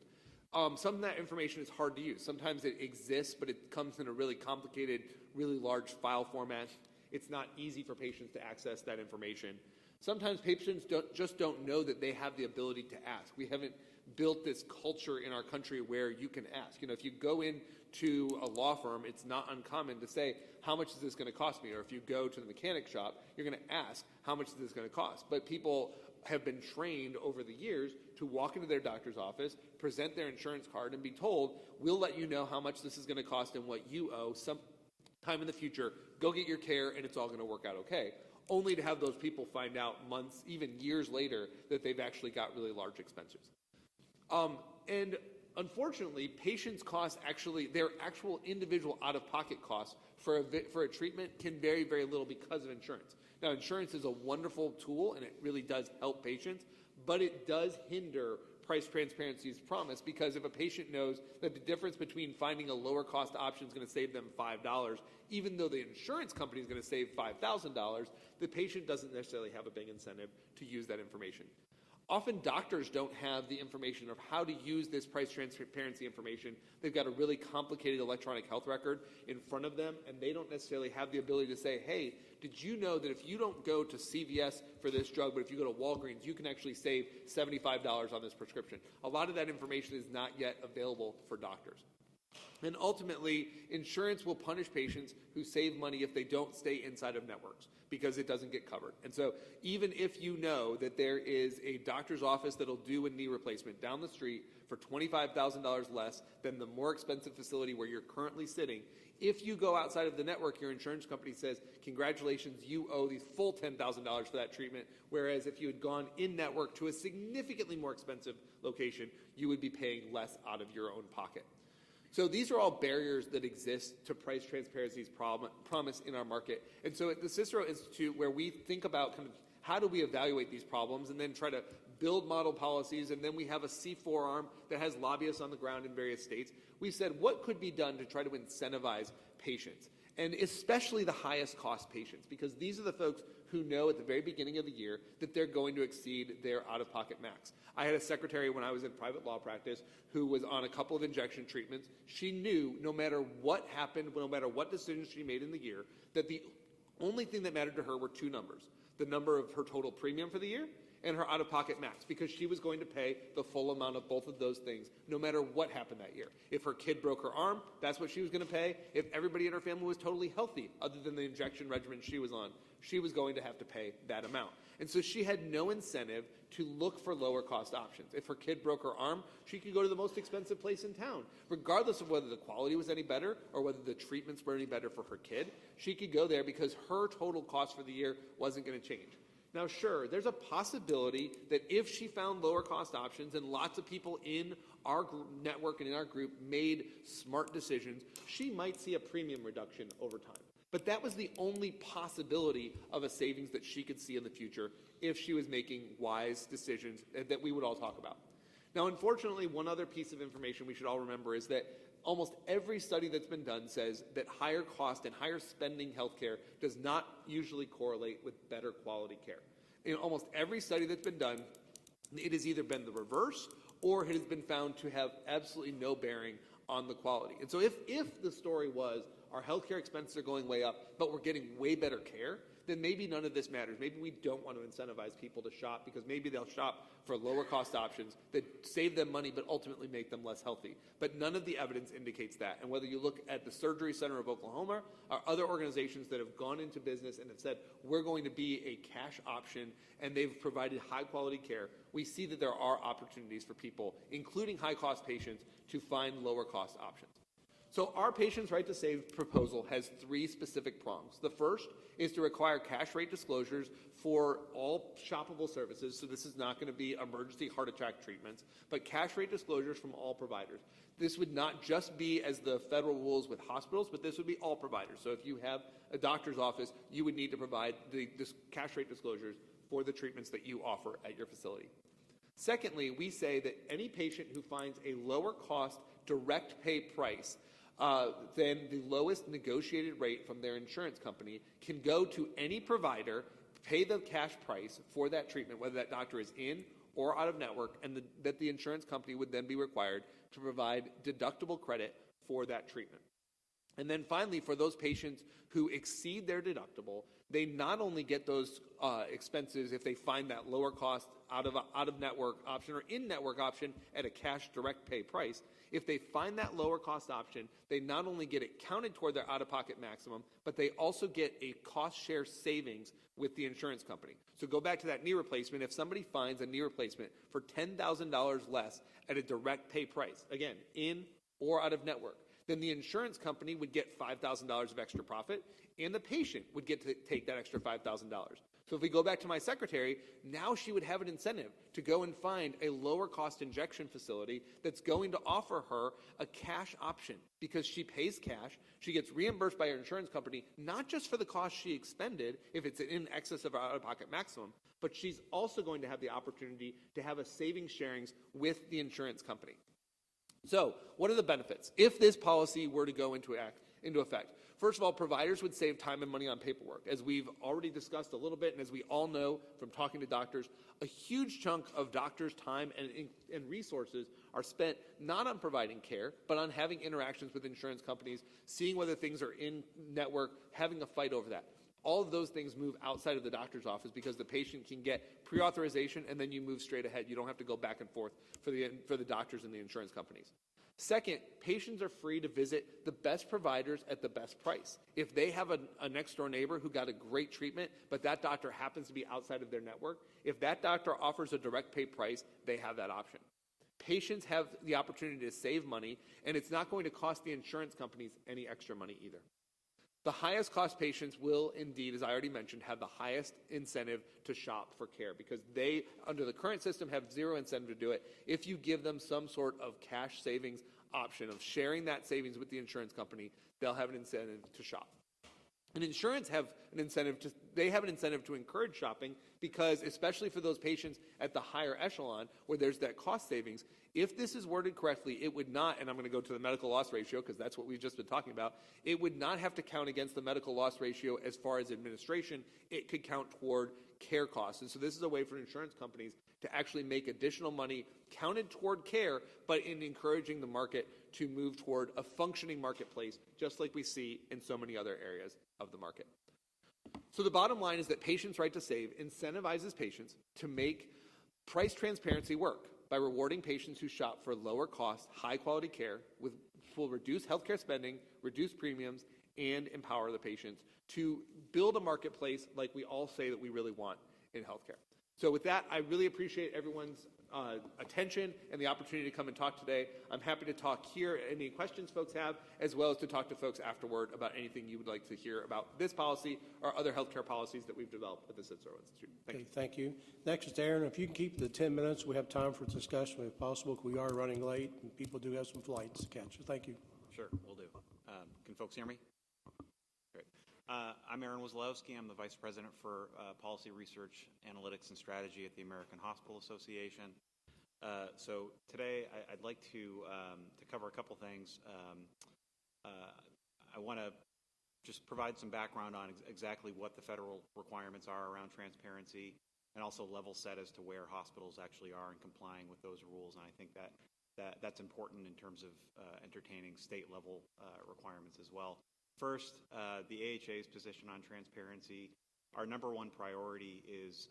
Some of that information is hard to use. Sometimes it exists, but it comes in a really complicated, really large file format. It's not easy for patients to access that information. Sometimes patients just don't know that they have the ability to ask. We haven't built this culture in our country where you can ask. If you go into a law firm, it's not uncommon to say, how much is this going to cost me? Or if you go to the mechanic shop, you're going to ask, how much is this going to cost? But people have been trained over the years to walk into their doctor's office, present their insurance card, and be told, we'll let you know how much this is going to cost and what you owe sometime in the future. Go get your care, and it's all going to work out okay. Only to have those people find out months, even years later, that they've actually got really large expenses. And unfortunately, patients' costs their actual individual out-of-pocket costs for a treatment can vary very little because of insurance. Now, insurance is a wonderful tool, and it really does help patients, but it does hinder price transparency's promise, because if a patient knows that the difference between finding a lower cost option is going to save them $5, even though the insurance company is going to save $5,000, the patient doesn't necessarily have a big incentive to use that information. Often doctors don't have the information of how to use this price transparency information. They've got a really complicated electronic health record in front of them, and they don't necessarily have the ability to say, hey, did you know that if you don't go to CVS for this drug, but if you go to Walgreens, you can actually save $75 on this prescription? A lot of that information is not yet available for doctors. And ultimately, insurance will punish patients who save money if they don't stay inside of networks, because it doesn't get covered. And so even if you know that there is a doctor's office that'll do a knee replacement down the street for $25,000 less than the more expensive facility where you're currently sitting, if you go outside of the network, your insurance company says, congratulations, you owe these full $10,000 for that treatment, whereas if you had gone in-network to a significantly more expensive location, you would be paying less out of your own pocket. So these are all barriers that exist to price transparency's promise in our market. And so at the Cicero Institute, where we think about kind of how do we evaluate these problems and then try to build model policies, and then we have a C4 arm that has lobbyists on the ground in various states, we said what could be done to try to incentivize patients, and especially the highest cost patients, because these are the folks who know at the very beginning of the year that they're going to exceed their out-of-pocket max. I had a secretary when I was in private law practice who was on a couple of injection treatments. She knew no matter what happened, no matter what decisions she made in the year, that the only thing that mattered to her were two numbers: the number of her total premium for the year and her out-of-pocket max, because she was going to pay the full amount of both of those things no matter what happened that year. If her kid broke her arm, that's what she was going to pay. If everybody in her family was totally healthy other than the injection regimen she was on, she was going to have to pay that amount. And so she had no incentive to look for lower cost options. If her kid broke her arm, she could go to the most expensive place in town. Regardless of whether the quality was any better or whether the treatments were any better for her kid, she could go there because her total cost for the year wasn't going to change. Now, sure, there's a possibility that if she found lower cost options and lots of people in our network and in our group made smart decisions, she might see a premium reduction over time. But that was the only possibility of a savings that she could see in the future if she was making wise decisions that we would all talk about. Now, unfortunately, one other piece of information we should all remember is that almost every study that's been done says that higher cost and higher spending healthcare does not usually correlate with better quality care. In almost every study that's been done, it has either been the reverse or it has been found to have absolutely no bearing on the quality. And so if the story was our healthcare expenses are going way up, but we're getting way better care, then maybe none of this matters. Maybe we don't want to incentivize people to shop because maybe they'll shop for lower cost options that save them money but ultimately make them less healthy. But none of the evidence indicates that. And whether you look at the Surgery Center of Oklahoma or other organizations that have gone into business and have said, we're going to be a cash option, and they've provided high quality care, we see that there are opportunities for people, including high cost patients, to find lower cost options. So our Patients' Right to Save proposal has three specific prongs. The first is to require cash rate disclosures for all shoppable services. So this is not going to be emergency heart attack treatments, but cash rate disclosures from all providers. This would not just be as the federal rules with hospitals, but this would be all providers. So if you have a doctor's office, you would need to provide the cash rate disclosures for the treatments that you offer at your facility. Secondly, we say that any patient who finds a lower cost direct pay price then the lowest negotiated rate from their insurance company can go to any provider, pay the cash price for that treatment, whether that doctor is in or out of network, and that the insurance company would then be required to provide deductible credit for that treatment. And then finally, for those patients who exceed their deductible, they not only get those expenses if they find that lower cost out of network option or in network option at a cash direct pay price. If they find that lower cost option, they not only get it counted toward their out-of-pocket maximum, but they also get a cost share savings with the insurance company. So go back to that knee replacement. If somebody finds a knee replacement for $10,000 less at a direct pay price, again, in or out of network, then the insurance company would get $5,000 of extra profit, and the patient would get to take that extra $5,000. So if we go back to my secretary, now she would have an incentive to go and find a lower cost injection facility that's going to offer her a cash option because she pays cash. She gets reimbursed by her insurance company, not just for the cost she expended if it's in excess of her out-of-pocket maximum, but she's also going to have the opportunity to have a savings sharings with the insurance company. So what are the benefits if this policy were to go into effect? First of all, providers would save time and money on paperwork. As we've already discussed a little bit, and as we all know from talking to doctors, a huge chunk of doctors' time and resources are spent not on providing care, but on having interactions with insurance companies, seeing whether things are in network, having a fight over that. All of those things move outside of the doctor's office because the patient can get pre-authorization and then you move straight ahead. You don't have to go back and forth for the doctors and the insurance companies. Second, patients are free to visit the best providers at the best price. If they have a next-door neighbor who got a great treatment, but that doctor happens to be outside of their network, if that doctor offers a direct pay price, they have that option. Patients have the opportunity to save money, and it's not going to cost the insurance companies any extra money either. The highest cost patients will indeed, as I already mentioned, have the highest incentive to shop for care because they, under the current system, have zero incentive to do it. If you give them some sort of cash savings option of sharing that savings with the insurance company, they'll have an incentive to shop. And insurance have an incentive to encourage shopping because, especially for those patients at the higher echelon where there's that cost savings, if this is worded correctly, it would not, and I'm going to go to the medical loss ratio because that's what we've just been talking about, it would not have to count against the medical loss ratio as far as administration. It could count toward care costs. And so this is a way for insurance companies to actually make additional money counted toward care, but in encouraging the market to move toward a functioning marketplace, just like we see in so many other areas of the market. So the bottom line is that Patients' Right to Save incentivizes patients to make price transparency work by rewarding patients who shop for lower cost, high quality care will reduce healthcare spending, reduce premiums, and empower the patients to build a marketplace like we all say that we really want in healthcare. So with that, I really appreciate everyone's attention and the opportunity to come and talk today. I'm happy to talk here, any questions folks have, as well as to talk to folks afterward about anything you would like to hear about this policy or other healthcare policies that we've developed at the Cicero Institute. Thank you. Thank you. Next is Aaron. If you can keep the 10 minutes, we have time for discussion if possible. We are running late and people do have some flights to catch. So thank you. Sure, will do. Can folks hear me? Great. I'm Aaron Wazlowski. I'm the Vice President for Policy Research, Analytics, and Strategy at the American Hospital Association. So today I'd like to cover a couple things. I want to just provide some background on exactly what the federal requirements are around transparency and also level set as to where hospitals actually are in complying with those rules. And I think that's important in terms of entertaining state-level requirements as well. First, the AHA's position on transparency. Our number one priority is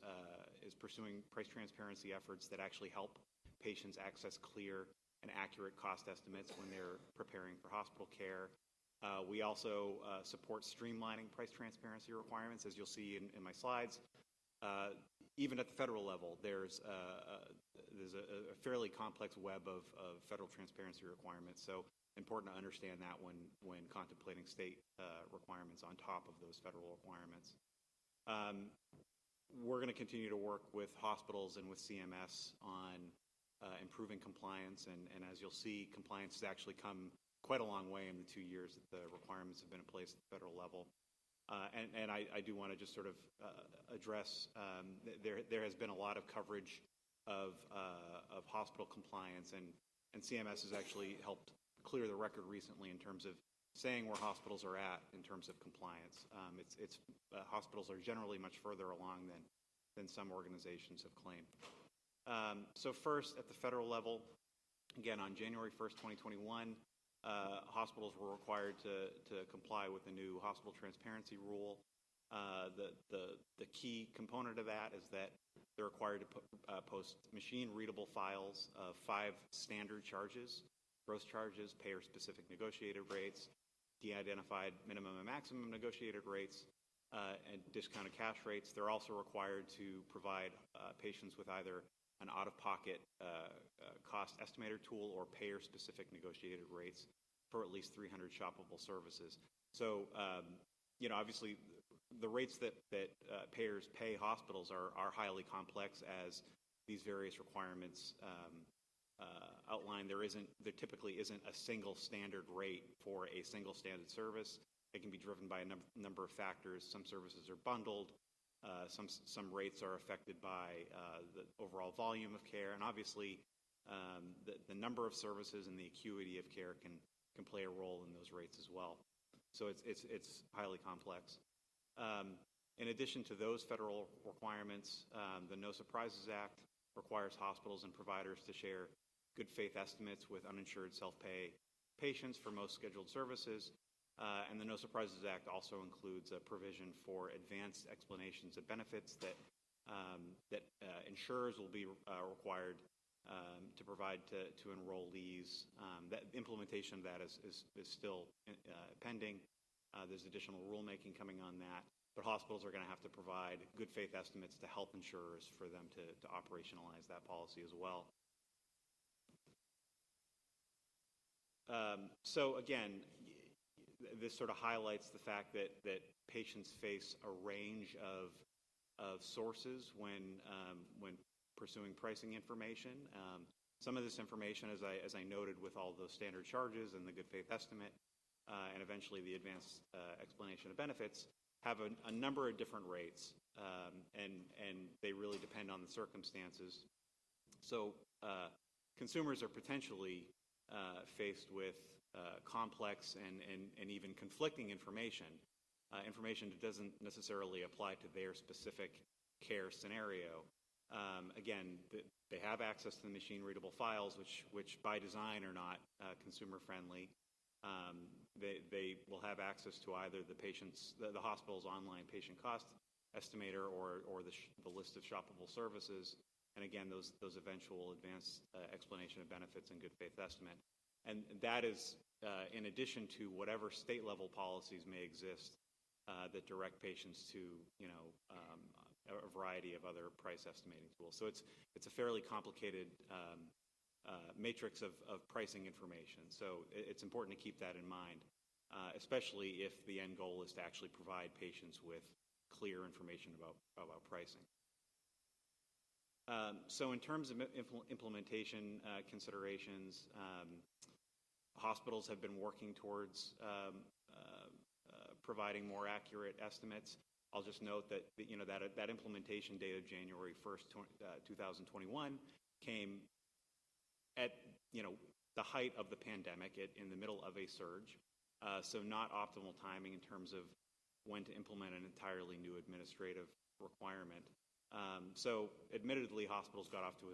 pursuing price transparency efforts that actually help patients access clear and accurate cost estimates when they're preparing for hospital care. We also support streamlining price transparency requirements, as you'll see in my slides. Even at the federal level, there's a fairly complex web of federal transparency requirements. So important to understand that when contemplating state requirements on top of those federal requirements. We're going to continue to work with hospitals and with CMS on improving compliance, and as you'll see, compliance has actually come quite a long way in the 2 years that the requirements have been in place at the federal level. And I do want to just sort of address there has been a lot of coverage of hospital compliance, and CMS has actually helped clear the record recently in terms of saying where hospitals are at in terms of compliance. Hospitals are generally much further along than some organizations have claimed. So first, at the federal level, again, on January 1st, 2021, hospitals were required to comply with the new hospital transparency rule. The key component of that is that they're required to post machine-readable files of 5 standard charges: gross charges, payer-specific negotiated rates, de-identified minimum and maximum negotiated rates, and discounted cash rates. They're also required to provide patients with either an out-of-pocket cost estimator tool or payer-specific negotiated rates for at least 300 shoppable services. So, obviously, the rates that payers pay hospitals are highly complex, as these various requirements outline. There typically isn't a single standard rate for a single standard service. It can be driven by a number of factors. Some services are bundled. Some rates are affected by the overall volume of care, and obviously the number of services and the acuity of care can play a role in those rates as well. So it's highly complex. In addition to those federal requirements, the No Surprises Act requires hospitals and providers to share good faith estimates with uninsured self-pay patients for most scheduled services. And the No Surprises Act also includes a provision for advanced explanations of benefits that insurers will be required to provide to enrollees. That implementation of that is still pending. There's additional rulemaking coming on that, but hospitals are going to have to provide good faith estimates to health insurers for them to operationalize that policy as well. So again, this sort of highlights the fact that patients face a range of sources when pursuing pricing information. Some of this information, as I noted, with all those standard charges and the good faith estimate, and eventually the advanced explanation of benefits, have a number of different rates, and they really depend on the circumstances. So consumers are potentially faced with complex and even conflicting information that doesn't necessarily apply to their specific care scenario. Again, they have access to the machine-readable files, which by design are not consumer-friendly. They will have access to either the hospital's online patient cost estimator or the list of shoppable services, and again, those eventual advanced explanation of benefits and good faith estimate. And that is in addition to whatever state-level policies may exist that direct patients to a variety of other price estimating tools. So it's a fairly complicated matrix of pricing information. So it's important to keep that in mind, especially if the end goal is to actually provide patients with clear information about pricing. So in terms of implementation considerations, hospitals have been working towards providing more accurate estimates. I'll just note that that implementation date of January 1st, 2021 came at the height of the pandemic, in the middle of a surge, so not optimal timing in terms of when to implement an entirely new administrative requirement. So admittedly, hospitals got off to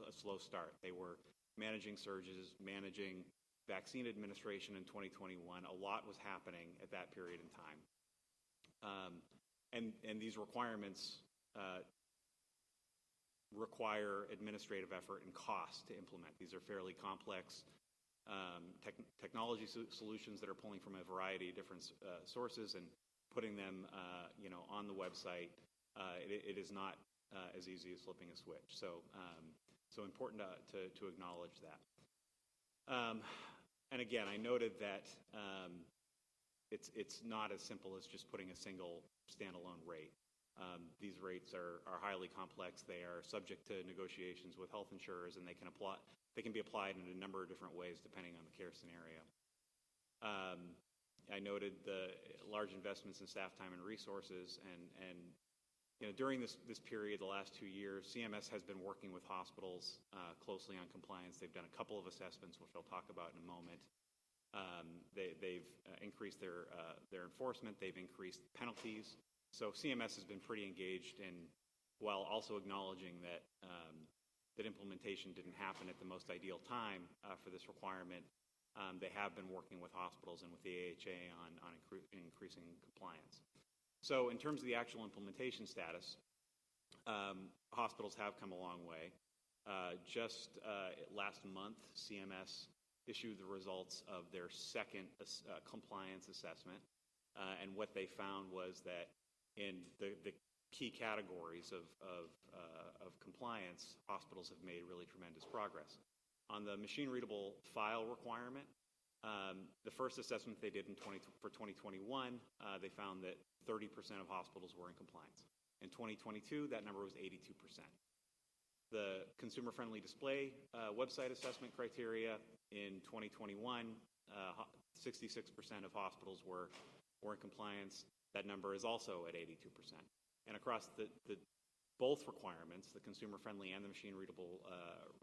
a slow start. They were managing surges, managing vaccine administration in 2021. A lot was happening at that period in time. And these requirements require administrative effort and cost to implement. These are fairly complex technology solutions that are pulling from a variety of different sources and putting them on the website. It is not as easy as flipping a switch. So important to acknowledge that. And again, I noted that it's not as simple as just putting a single standalone rate. These rates are highly complex. They are subject to negotiations with health insurers, and they can be applied in a number of different ways depending on the care scenario. I noted the large investments in staff time and resources, and during this period, the last 2 years, CMS has been working with hospitals closely on compliance. They've done a couple of assessments, which I'll talk about in a moment. They've increased their enforcement. They've increased penalties. So CMS has been pretty engaged in, while also acknowledging that that implementation didn't happen at the most ideal time for this requirement. They have been working with hospitals and with the AHA on increasing compliance. So in terms of the actual implementation status, hospitals have come a long way. Just last month, CMS issued the results of their second compliance assessment, and what they found was that in the key categories of compliance, hospitals have made really tremendous progress. On the machine-readable file requirement, the first assessment they did for 2021, they found that 30% of hospitals were in compliance. In 2022, that number was 82%. The consumer-friendly display website assessment criteria in 2021, 66% of hospitals were in compliance. That number is also at 82%. And across both requirements, the consumer-friendly and the machine-readable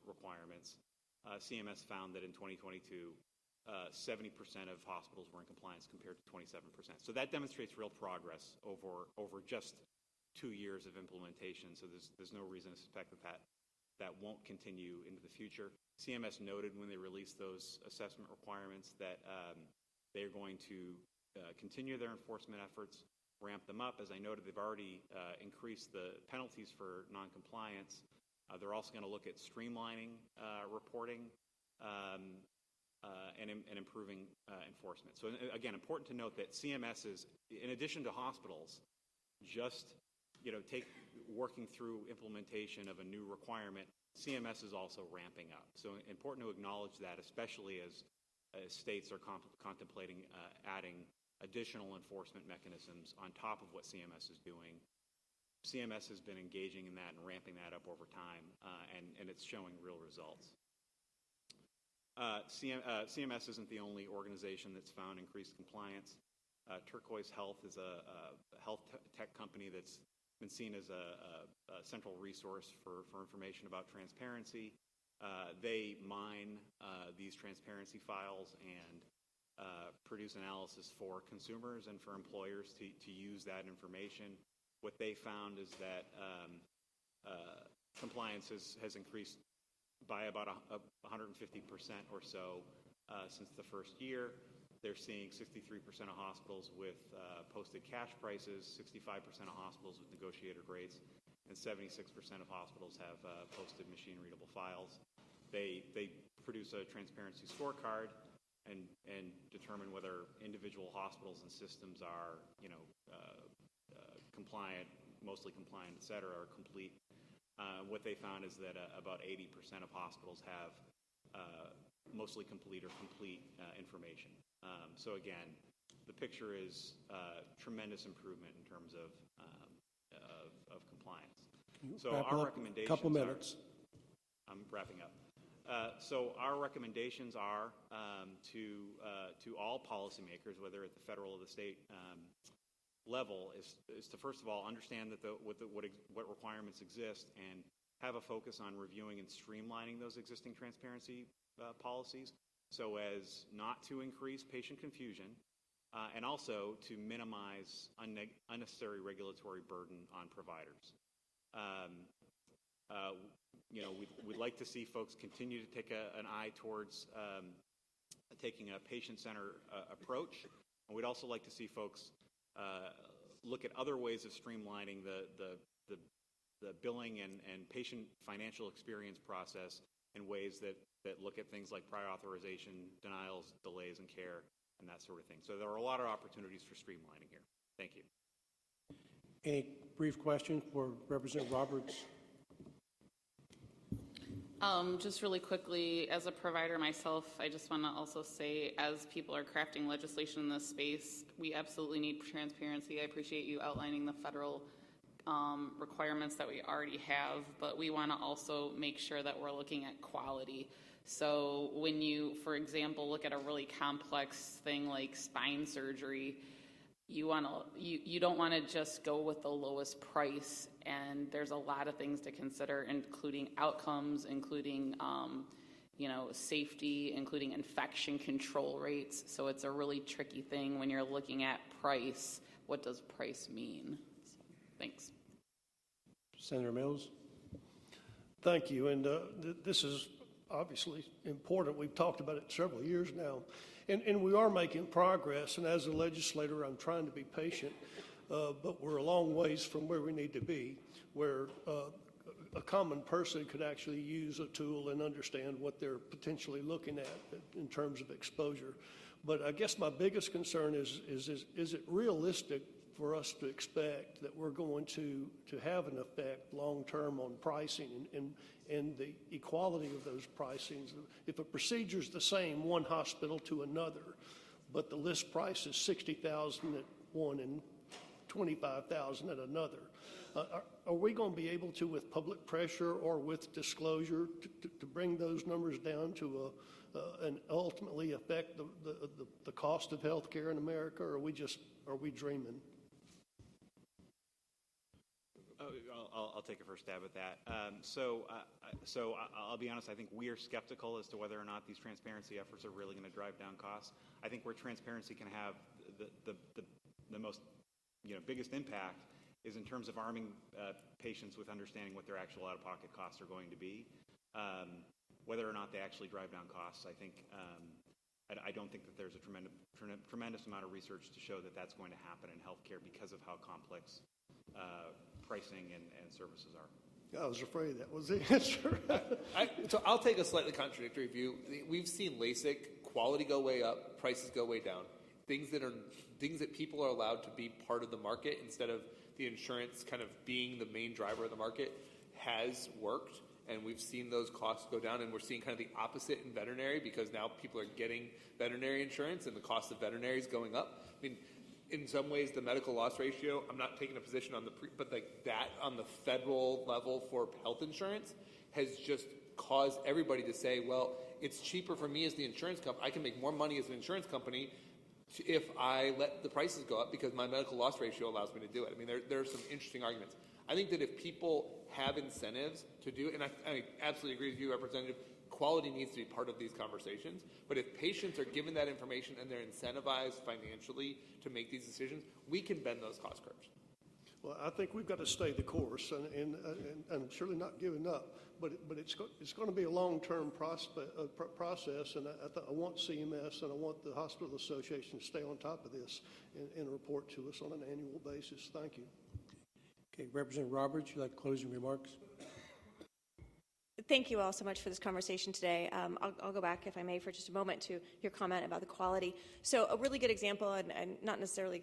requirements, CMS found that in 2022, 70% of hospitals were in compliance compared to 27%. So that demonstrates real progress over just 2 years of implementation. So there's no reason to suspect that won't continue into the future. CMS noted when they released those assessment requirements that they're going to continue their enforcement efforts, ramp them up. As I noted, they've already increased the penalties for noncompliance. They're also going to look at streamlining reporting and improving enforcement. So again, important to note that CMS is, in addition to hospitals, just working through implementation of a new requirement, CMS is also ramping up. So important to acknowledge that, especially as states are contemplating adding additional enforcement mechanisms on top of what CMS is doing. CMS has been engaging in that and ramping that up over time, and it's showing real results. CMS isn't the only organization that's found increased compliance. Turquoise Health is a health tech company that's been seen as a central resource for information about transparency. They mine these transparency files and produce analysis for consumers and for employers to use that information. What they found is that compliance has increased by about 150% or so since the first year. They're seeing 63% of hospitals with posted cash prices, 65% of hospitals with negotiated rates, and 76% of hospitals have posted machine-readable files. They produce a transparency scorecard and determine whether individual hospitals and systems are, compliant, mostly compliant, et cetera, or complete. What they found is that about 80% of hospitals have mostly complete or complete information. So again, the picture is tremendous improvement in terms of compliance. So our recommendations couple minutes. I'm wrapping up. So our recommendations are to all policymakers, whether at the federal or the state level, is to first of all understand that what requirements exist and have a focus on reviewing and streamlining those existing transparency policies so as not to increase patient confusion and also to minimize unnecessary regulatory burden on providers. We'd like to see folks continue to take an eye towards taking a patient-centered approach, and we'd also like to see folks look at other ways of streamlining the billing and patient financial experience process in ways that look at things like prior authorization, denials, delays in care, and that sort of thing. So there are a lot of opportunities for streamlining here. Thank you. Any brief questions for Representative Roberts? Just really quickly, as a provider myself, I just want to also say, as people are crafting legislation in this space, we absolutely need transparency. I appreciate you outlining the federal requirements that we already have, but we want to also make sure that we're looking at quality. So when you, for example, look at a really complex thing like spine surgery, you don't want to just go with the lowest price, and there's a lot of things to consider, including outcomes, including safety, including infection control rates. So it's a really tricky thing when you're looking at price. What does price mean? So, thanks. Senator Mills. Thank you. And this is obviously important. We've talked about it several years now. And we are making progress. And as a legislator, I'm trying to be patient. But we're a long ways from where we need to be, where a common person could actually use a tool and understand what they're potentially looking at in terms of exposure. But I guess my biggest concern is it realistic for us to expect that we're going to have an effect long-term on pricing and the equality of those pricings? If a procedure is the same one hospital to another, but the list price is $60,000 at one and $25,000 at another, are we going to be able to, with public pressure or with disclosure, to bring those numbers down to and ultimately affect the cost of health care in America, or are we dreaming? I'll take a first stab at that. So I'll be honest, I think we are skeptical as to whether or not these transparency efforts are really going to drive down costs. I think where transparency can have the most biggest impact is in terms of arming patients with understanding what their actual out-of-pocket costs are going to be. Whether or not they actually drive down costs, I think I don't think that there's a tremendous amount of research to show that that's going to happen in healthcare because of how complex pricing and services are. I was afraid that was the answer. So I'll take a slightly contradictory view. We've seen LASIK quality go way up, prices go way down. Things that people are allowed to be part of the market instead of the insurance kind of being the main driver of the market has worked. And we've seen those costs go down, and we're seeing kind of the opposite in veterinary because now people are getting veterinary insurance and the cost of veterinary is going up. I mean, in some ways, the medical loss ratio, I'm not taking a position on but like that on the federal level for health insurance has just caused everybody to say, well, it's cheaper for me as the insurance company. I can make more money as an insurance company if I let the prices go up because my medical loss ratio allows me to do it. I mean, there are some interesting arguments. I think that if people have incentives to do it, and I absolutely agree with you, Representative, quality needs to be part of these conversations. But if patients are given that information and they're incentivized financially to make these decisions, we can bend those cost curves. Well, I think we've got to stay the course and surely not giving up. But it's going to be a long-term process, and I want CMS and I want the Hospital Association to stay on top of this and report to us on an annual basis. Thank you. Okay, Representative Roberts, you'd like closing remarks? Thank you all so much for this conversation today. I'll go back, if I may, for just a moment to your comment about the quality. So a really good example, and not necessarily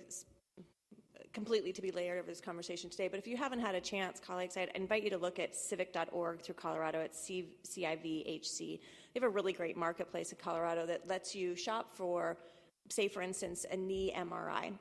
completely to be layered over this conversation today, but if you haven't had a chance, colleagues, I'd invite you to look at civic.org through Colorado at CIVHC. They have a really great marketplace in Colorado that lets you shop for, say, for instance, a knee MRI.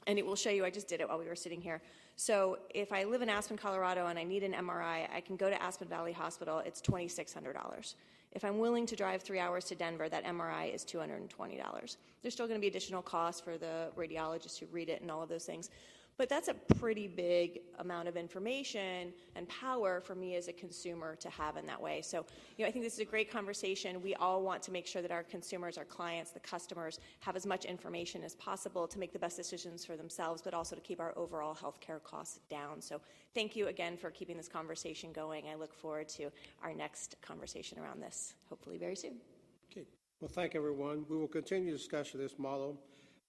And it will show you, I just did it while we were sitting here. So if I live in Aspen, Colorado, and I need an MRI, I can go to Aspen Valley Hospital. It's $2,600. If I'm willing to drive 3 hours to Denver, that MRI is $220. There's still going to be additional costs for the radiologists who read it and all of those things. But that's a pretty big amount of information and power for me as a consumer to have in that way. So, I think this is a great conversation. We all want to make sure that our consumers, our clients, the customers have as much information as possible to make the best decisions for themselves, but also to keep our overall healthcare costs down. So thank you again for keeping this conversation going. I look forward to our next conversation around this, hopefully very soon. Okay. Well, thank everyone. We will continue discussion of this model.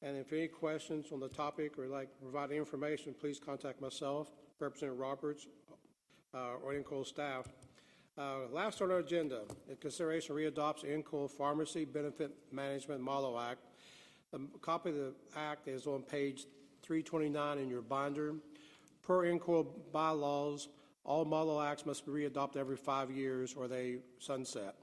And if any questions on the topic or would like to provide information, please contact myself, Representative Roberts, or NCOIL staff. Last on our agenda, in consideration readopts the NCOIL Pharmacy Benefit Management Model Act. A copy of the act is on page 329 in your binder. Per NCOIL bylaws, all model acts must be readopted every 5 years or they sunset.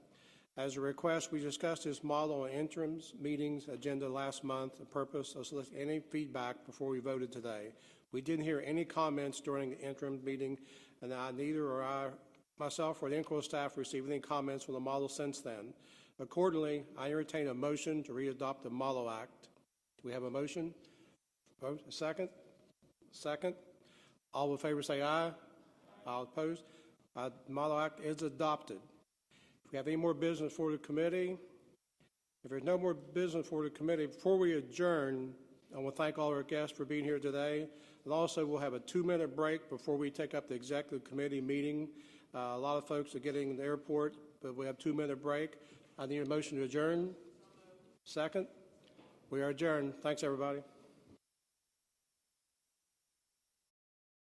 As a request, we discussed this model in interims meetings agenda last month, the purpose of soliciting any feedback before we voted today. We didn't hear any comments during the interim meeting, and neither or I, myself or the NCOIL staff received any comments on the model since then. Accordingly, I entertain a motion to readopt the Model Act. Do we have a motion? Vote. A second? Second. All in favor say aye. All opposed? The Model Act is adopted. If we have any more business for the committee, if there's no more business for the committee, before we adjourn, I want to thank all our guests for being here today. And also, we'll have a 2-minute break before we take up the executive committee meeting. A lot of folks are getting in the airport, but we have a 2-minute break. I need a motion to adjourn. Second. We are adjourned. Thanks, everybody.